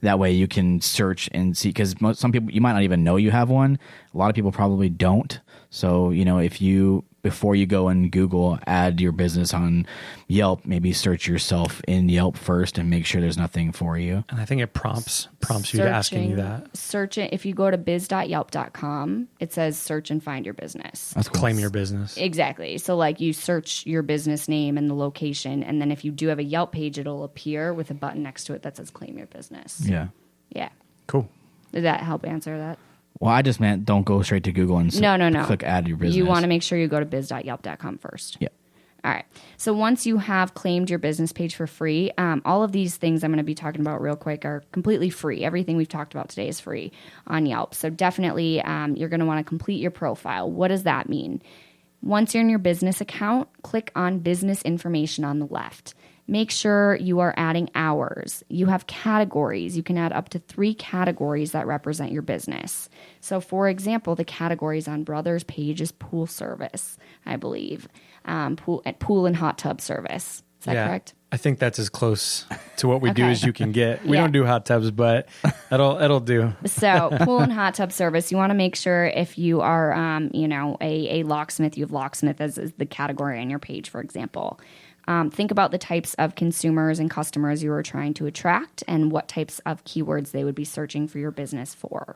That way you can search and see, because some people, you might not even know you have one. A lot of people probably don't. So, if you before you go and Google, add your business on Yelp, maybe search yourself in Yelp first and make sure there's nothing for you. And I think it prompts you to asking you that. Search it. If you go to biz.yelp.com, it says search and find your business. That's cool. Claim your business. Exactly. So like you search your business name and the location, and then if you do have a Yelp page, it'll appear with a button next to it that says claim your business. Yeah. Yeah. Cool. Did that help answer that? Well, I just meant don't go straight to Google and No. click add your business. You want to make sure you go to biz.yelp.com first. Yeah. All right. So once you have claimed your business page for free, all of these things I'm going to be talking about real quick are completely free. Everything we've talked about today is free on Yelp. So definitely you're going to want to complete your profile. What does that mean? Once you're in your business account, click on business information on the left. Make sure you are adding hours. You have categories. You can add up to 3 categories that represent your business. So, for example, the categories on Brothers page is pool service, I believe. Pool and hot tub service. Is that correct? I think that's as close to what we do Okay. as you can get. We Yeah. don't do hot tubs, but it'll do. So, pool and hot tub service, you want to make sure if you are, a locksmith, you have locksmith as the category on your page, for example. Think about the types of consumers and customers you are trying to attract and what types of keywords they would be searching for your business for.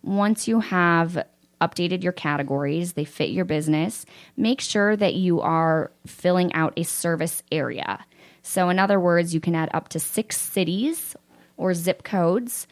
Once you have updated your categories, they fit your business, make sure that you are filling out a service area. So in other words, you can add up to 6 cities or zip codes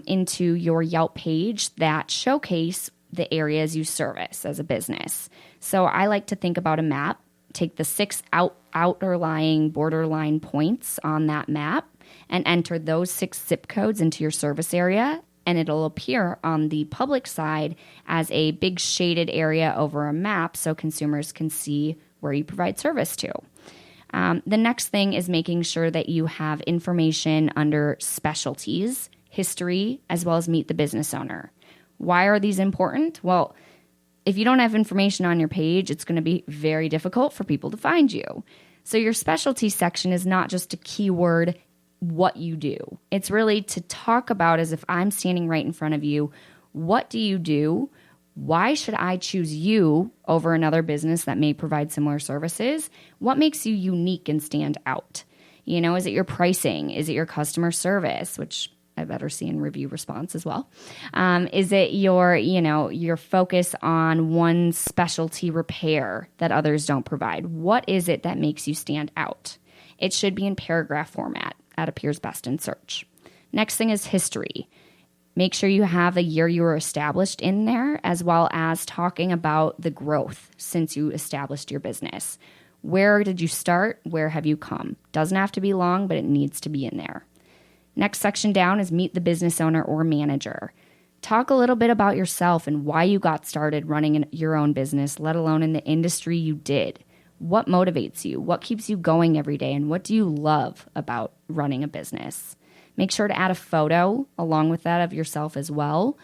into your Yelp page that showcase the areas you service as a business. So I like to think about a map. Take the 6 outerlying borderline points on that map and enter those 6 zip codes into your service area, and it'll appear on the public side as a big shaded area over a map so consumers can see where you provide service to. The next thing is making sure that you have information under specialties, history, as well as meet the business owner. Why are these important? Well, if you don't have information on your page, it's going to be very difficult for people to find you. So your specialty section is not just a keyword what you do. It's really to talk about as if I'm standing right in front of you. What do you do? Why should I choose you over another business that may provide similar services? What makes you unique and stand out? Is it your pricing? Is it your customer service, which I better see in review response as well. Is it your focus on one specialty repair that others don't provide? What is it that makes you stand out? It should be in paragraph format. That appears best in search. Next thing is history. Make sure you have the year you were established in there, as well as talking about the growth since you established your business. Where did you start? Where have you come? Doesn't have to be long, but it needs to be in there. Next section down is meet the business owner or manager. Talk a little bit about yourself and why you got started running your own business, let alone in the industry you did. What motivates you? What keeps you going every day? And what do you love about running a business? Make sure to add a photo along with that of yourself as well,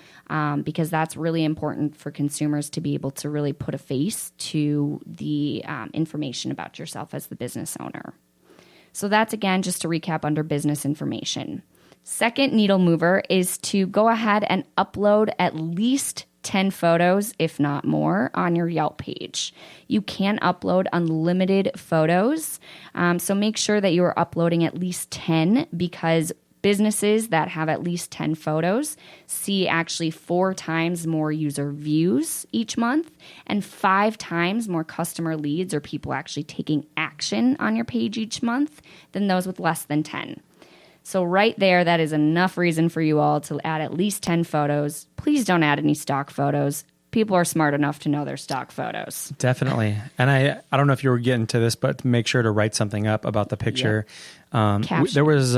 because that's really important for consumers to be able to really put a face to the information about yourself as the business owner. So that's, again, just to recap under business information. Second needle mover is to go ahead and upload at least 10 photos, if not more, on your Yelp page. You can upload unlimited photos, so make sure that you are uploading at least 10 because businesses that have at least 10 photos see actually 4 times more user views each month and 5 times more customer leads or people actually taking action on your page each month than those with less than 10. So right there, that is enough reason for you all to add at least 10 photos. Please don't add any stock photos. People are smart enough to know their stock photos. Definitely. And I don't know if you were getting to this, but make sure to write something up about the picture. There was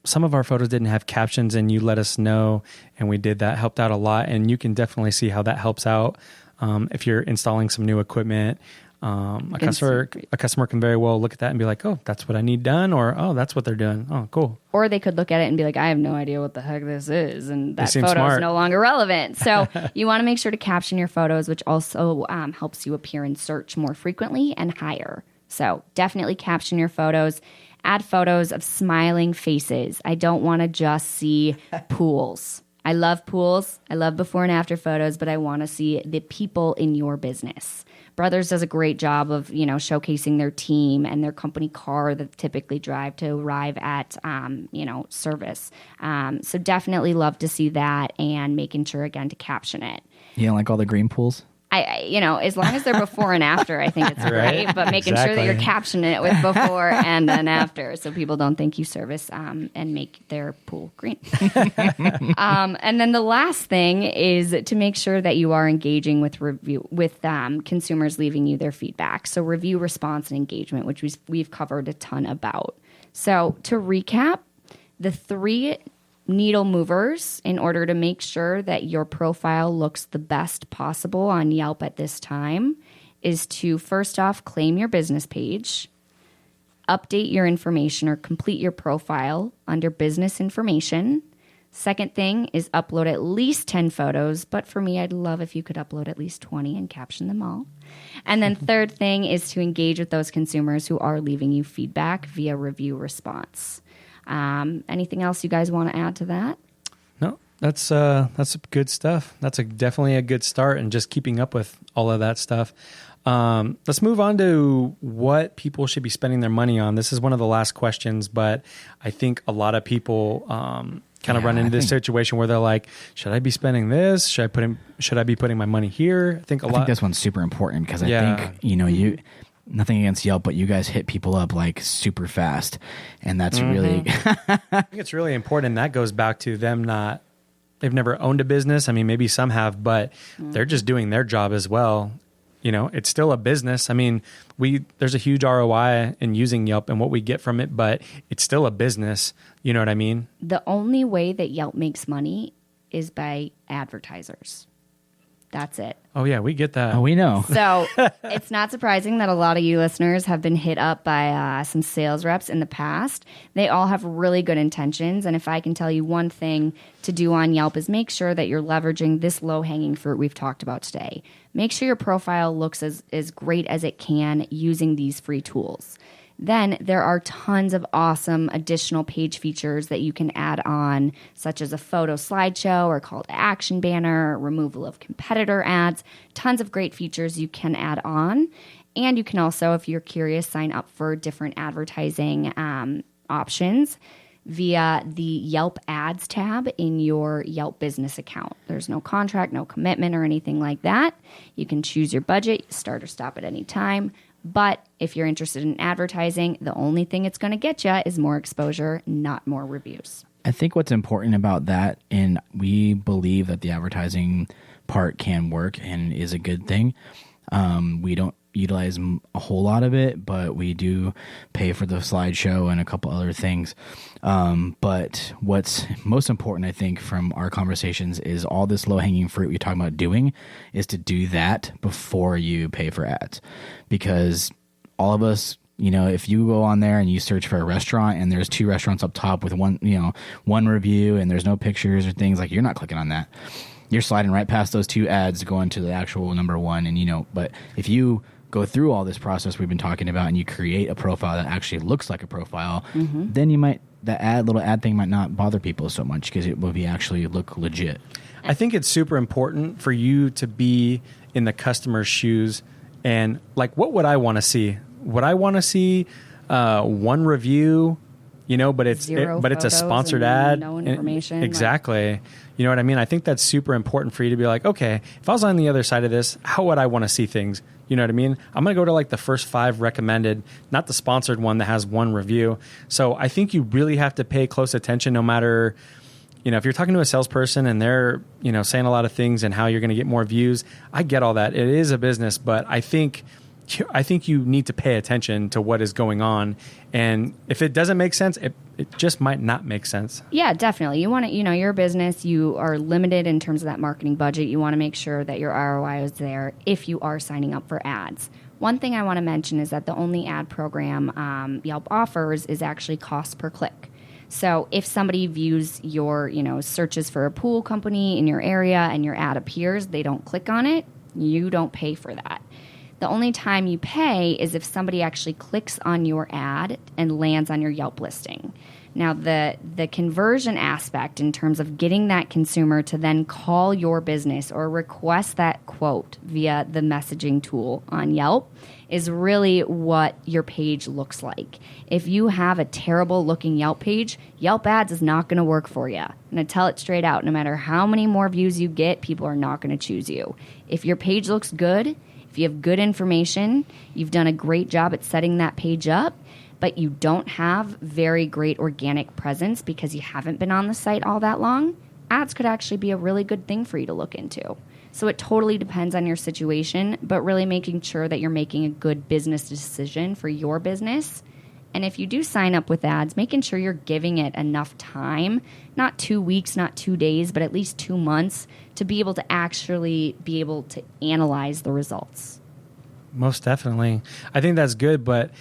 some of our photos didn't have captions, and you let us know, and we did that. Helped out a lot, and you can definitely see how that helps out if you're installing some new equipment. A customer can very well look at that and be like, oh, that's what I need done, or oh, that's what they're doing. Oh, cool. Or they could look at it and be like, I have no idea what the heck this is, and that photo smart. is no longer relevant. So you want to make sure to caption your photos, which also helps you appear in search more frequently and higher. So definitely caption your photos. Add photos of smiling faces. I don't want to just see pools. I love pools. I love before and after photos, but I want to see the people in your business. Brothers does a great job of, showcasing their team and their company car that they typically drive to arrive at, service. So definitely love to see that and making sure, again, to caption it. You don't like all the green pools? As long as they're before and after, I think it's Right? great. But making sure that you're captioning it with before and then after, so people don't think you service and make their pool green. And then the last thing is to make sure that you are engaging with consumers leaving you their feedback. So review, response, and engagement, which we've covered a ton about. So to recap, the 3 needle movers in order to make sure that your profile looks the best possible on Yelp at this time is to, first off, claim your business page, update your information or complete your profile under business information. Second thing is upload at least 10 photos, but for me, I'd love if you could upload at least 20 and caption them all. And then third thing is to engage with those consumers who are leaving you feedback via review response. Anything else you guys want to add to that? No, that's good stuff. That's definitely a good start, and just keeping up with all of that stuff. Let's move on to what people should be spending their money on. This is one of the last questions, but I think a lot of people kind of run into this situation where they're like, should I be spending this? Should I be putting my money here? I think this one's super important because I think, nothing against Yelp, but you guys hit people up like super fast. And that's really, I think it's really important. That goes back to them they've never owned a business. I mean, maybe some have, but they're just doing their job as well. It's still a business. I mean, there's a huge ROI in using Yelp and what we get from it, but it's still a business. You know what I mean? The only way that Yelp makes money is by advertisers. That's it. Oh, yeah, we get that. oh, we know. So it's not surprising that a lot of you listeners have been hit up by some sales reps in the past. They all have really good intentions. And if I can tell you one thing to do on Yelp is make sure that you're leveraging this low-hanging fruit we've talked about today. Make sure your profile looks as great as it can using these free tools. Then there are tons of awesome additional page features that you can add on, such as a photo slideshow or call to action banner, removal of competitor ads, tons of great features you can add on. And you can also, if you're curious, sign up for different advertising options via the Yelp Ads tab in your Yelp business account. There's no contract, no commitment or anything like that. You can choose your budget, start or stop at any time. But if you're interested in advertising, the only thing it's going to get you is more exposure, not more reviews. I think what's important about that, and we believe that the advertising part can work and is a good thing. We don't utilize a whole lot of it, but we do pay for the slideshow and a couple other things. But what's most important, I think, from our conversations is all this low-hanging fruit we're talking about doing is to do that before you pay for ads. Because all of us, if you go on there and you search for a restaurant and there's 2 restaurants up top with one review and there's no pictures or things, like, you're not clicking on that. You're sliding right past those 2 ads going to the actual number 1. And, but if you go through all this process we've been talking about and you create a profile that actually looks like a profile, then the little ad thing might not bother people so much because it will actually look legit. I think it's super important for you to be in the customer's shoes. And like, what would I want to see? Would I want to see 1 review, but it's a sponsored ad? No information. Exactly. You know what I mean? I think that's super important for you to be like, okay, if I was on the other side of this, how would I want to see things? You know what I mean? I'm going to go to like the first 5 recommended, not the sponsored one that has 1 review. So I think you really have to pay close attention no matter, if you're talking to a salesperson and they're, saying a lot of things and how you're going to get more views. I get all that. It is a business, but I think you need to pay attention to what is going on. And if it doesn't make sense, it just might not make sense. Yeah, definitely. You want to, your business, you are limited in terms of that marketing budget. You want to make sure that your ROI is there if you are signing up for ads. One thing I want to mention is that the only ad program Yelp offers is actually cost per click. So if somebody views your, searches for a pool company in your area and your ad appears, they don't click on it, you don't pay for that. The only time you pay is if somebody actually clicks on your ad and lands on your Yelp listing. Now, the conversion aspect in terms of getting that consumer to then call your business or request that quote via the messaging tool on Yelp is really what your page looks like. If you have a terrible looking Yelp page, Yelp ads is not going to work for you. I'm going to tell it straight out. No matter how many more views you get, people are not going to choose you. If your page looks good, if you have good information, you've done a great job at setting that page up, but you don't have very great organic presence because you haven't been on the site all that long, ads could actually be a really good thing for you to look into. So it totally depends on your situation, but really making sure that you're making a good business decision for your business. And if you do sign up with ads, making sure you're giving it enough time, not 2 weeks, not 2 days, but at least 2 months to be able to actually be able to analyze the results. Most definitely. I think that's good, but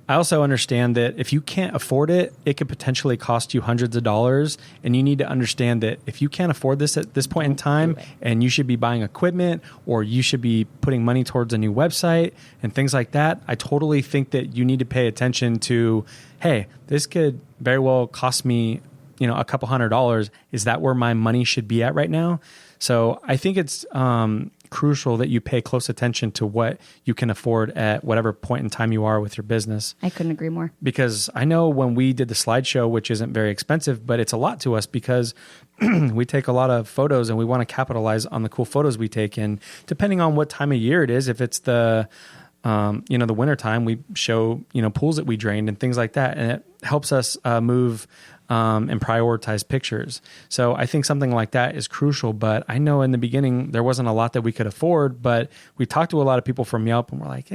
I also understand that if you can't afford it, it could potentially cost you hundreds of dollars. And you need to understand that if you can't afford this at this point in time, and you should be buying equipment or you should be putting money towards a new website and things like that, I totally think that you need to pay attention to, hey, this could very well cost me, a couple $100s. Is that where my money should be at right now? So I think it's crucial that you pay close attention to what you can afford at whatever point in time you are with your business. I couldn't agree more. Because I know when we did the slideshow, which isn't very expensive, but it's a lot to us because we take a lot of photos and we want to capitalize on the cool photos we take. And depending on what time of year it is, if it's the winter time, we show, pools that we drained and things like that. And it helps us move and prioritize pictures. So I think something like that is crucial. But I know in the beginning, there wasn't a lot that we could afford, but we talked to a lot of people from Yelp and we're like,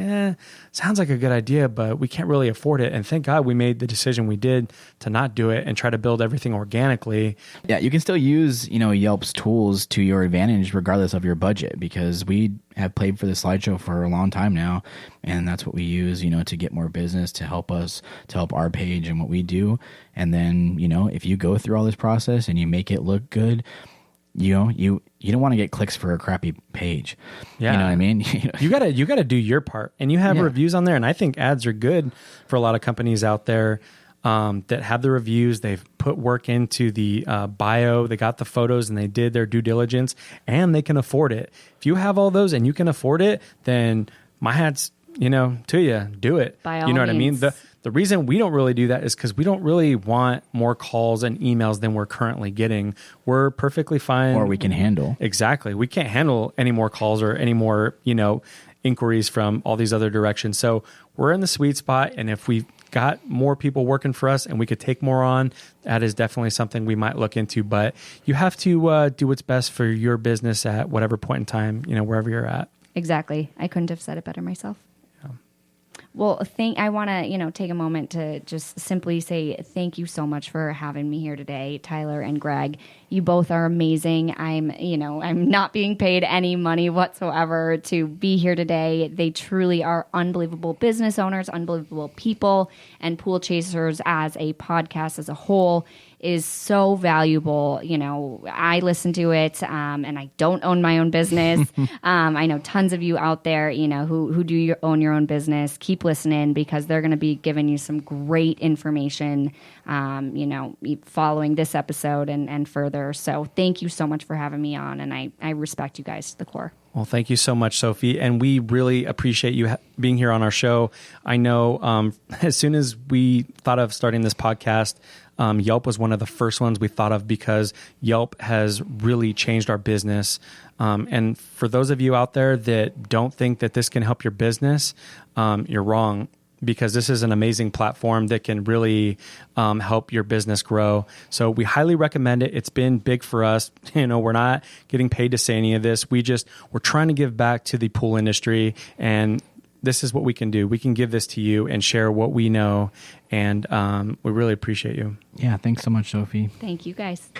sounds like a good idea, but we can't really afford it. And thank God we made the decision we did to not do it and try to build everything organically. Yeah, you can still use, Yelp's tools to your advantage regardless of your budget, because we have played for the slideshow for a long time now. And that's what we use, to get more business, to help us, to help our page and what we do. And then, if you go through all this process and you make it look good, you don't want to get clicks for a crappy page. Yeah. You know what I mean? you gotta do your part, and you have reviews on there. And I think ads are good for a lot of companies out there that have the reviews. They've put work into the bio. They got the photos and they did their due diligence and they can afford it. If you have all those and you can afford it, then my hat's, to you, do it. By all you know what I mean? means. The reason we don't really do that is because we don't really want more calls and emails than we're currently getting. We're perfectly fine. Or we can handle. Exactly. We can't handle any more calls or any more, inquiries from all these other directions. So we're in the sweet spot. And if we've got more people working for us and we could take more on, that is definitely something we might look into. But you have to do what's best for your business at whatever point in time, wherever you're at. Exactly. I couldn't have said it better myself. Well, I want to, take a moment to just simply say thank you so much for having me here today, Tyler and Greg. You both are amazing. I'm not being paid any money whatsoever to be here today. They truly are unbelievable business owners, unbelievable people, and Pool Chasers as a podcast as a whole is so valuable. I listen to it, and I don't own my own business. I know tons of you out there, who do own your own business. Keep listening because they're going to be giving you some great information, following this episode and further. So thank you so much for having me on, and I respect you guys to the core. Well, thank you so much, Sophie. And we really appreciate you being here on our show. I know as soon as we thought of starting this podcast, Yelp was one of the first ones we thought of because Yelp has really changed our business. And for those of you out there that don't think that this can help your business, you're wrong, because this is an amazing platform that can really help your business grow. So we highly recommend it. It's been big for us. We're not getting paid to say any of this. We're trying to give back to the pool industry, and this is what we can do. We can give this to you and share what we know, and we really appreciate you. Yeah, thanks so much, Sophie. Thank you, guys.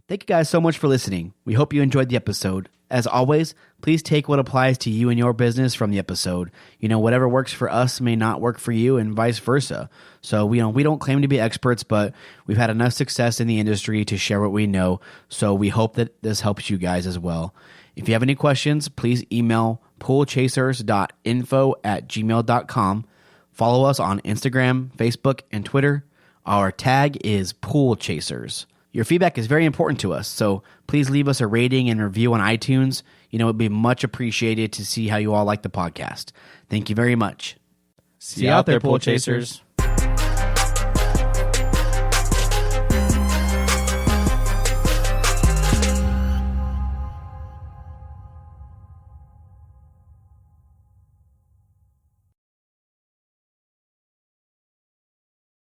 Thank you guys so much for listening. We hope you enjoyed the episode. As always, please take what applies to you and your business from the episode. Whatever works for us may not work for you, and vice versa. So we don't claim to be experts, but we've had enough success in the industry to share what we know. So we hope that this helps you guys as well. If you have any questions, please email poolchasers.info@gmail.com. Follow us on Instagram, Facebook, and Twitter. Our tag is Pool Chasers. Your feedback is very important to us, so please leave us a rating and review on iTunes. It'd be much appreciated to see how you all like the podcast. Thank you very much. See you out there, Pool Chasers.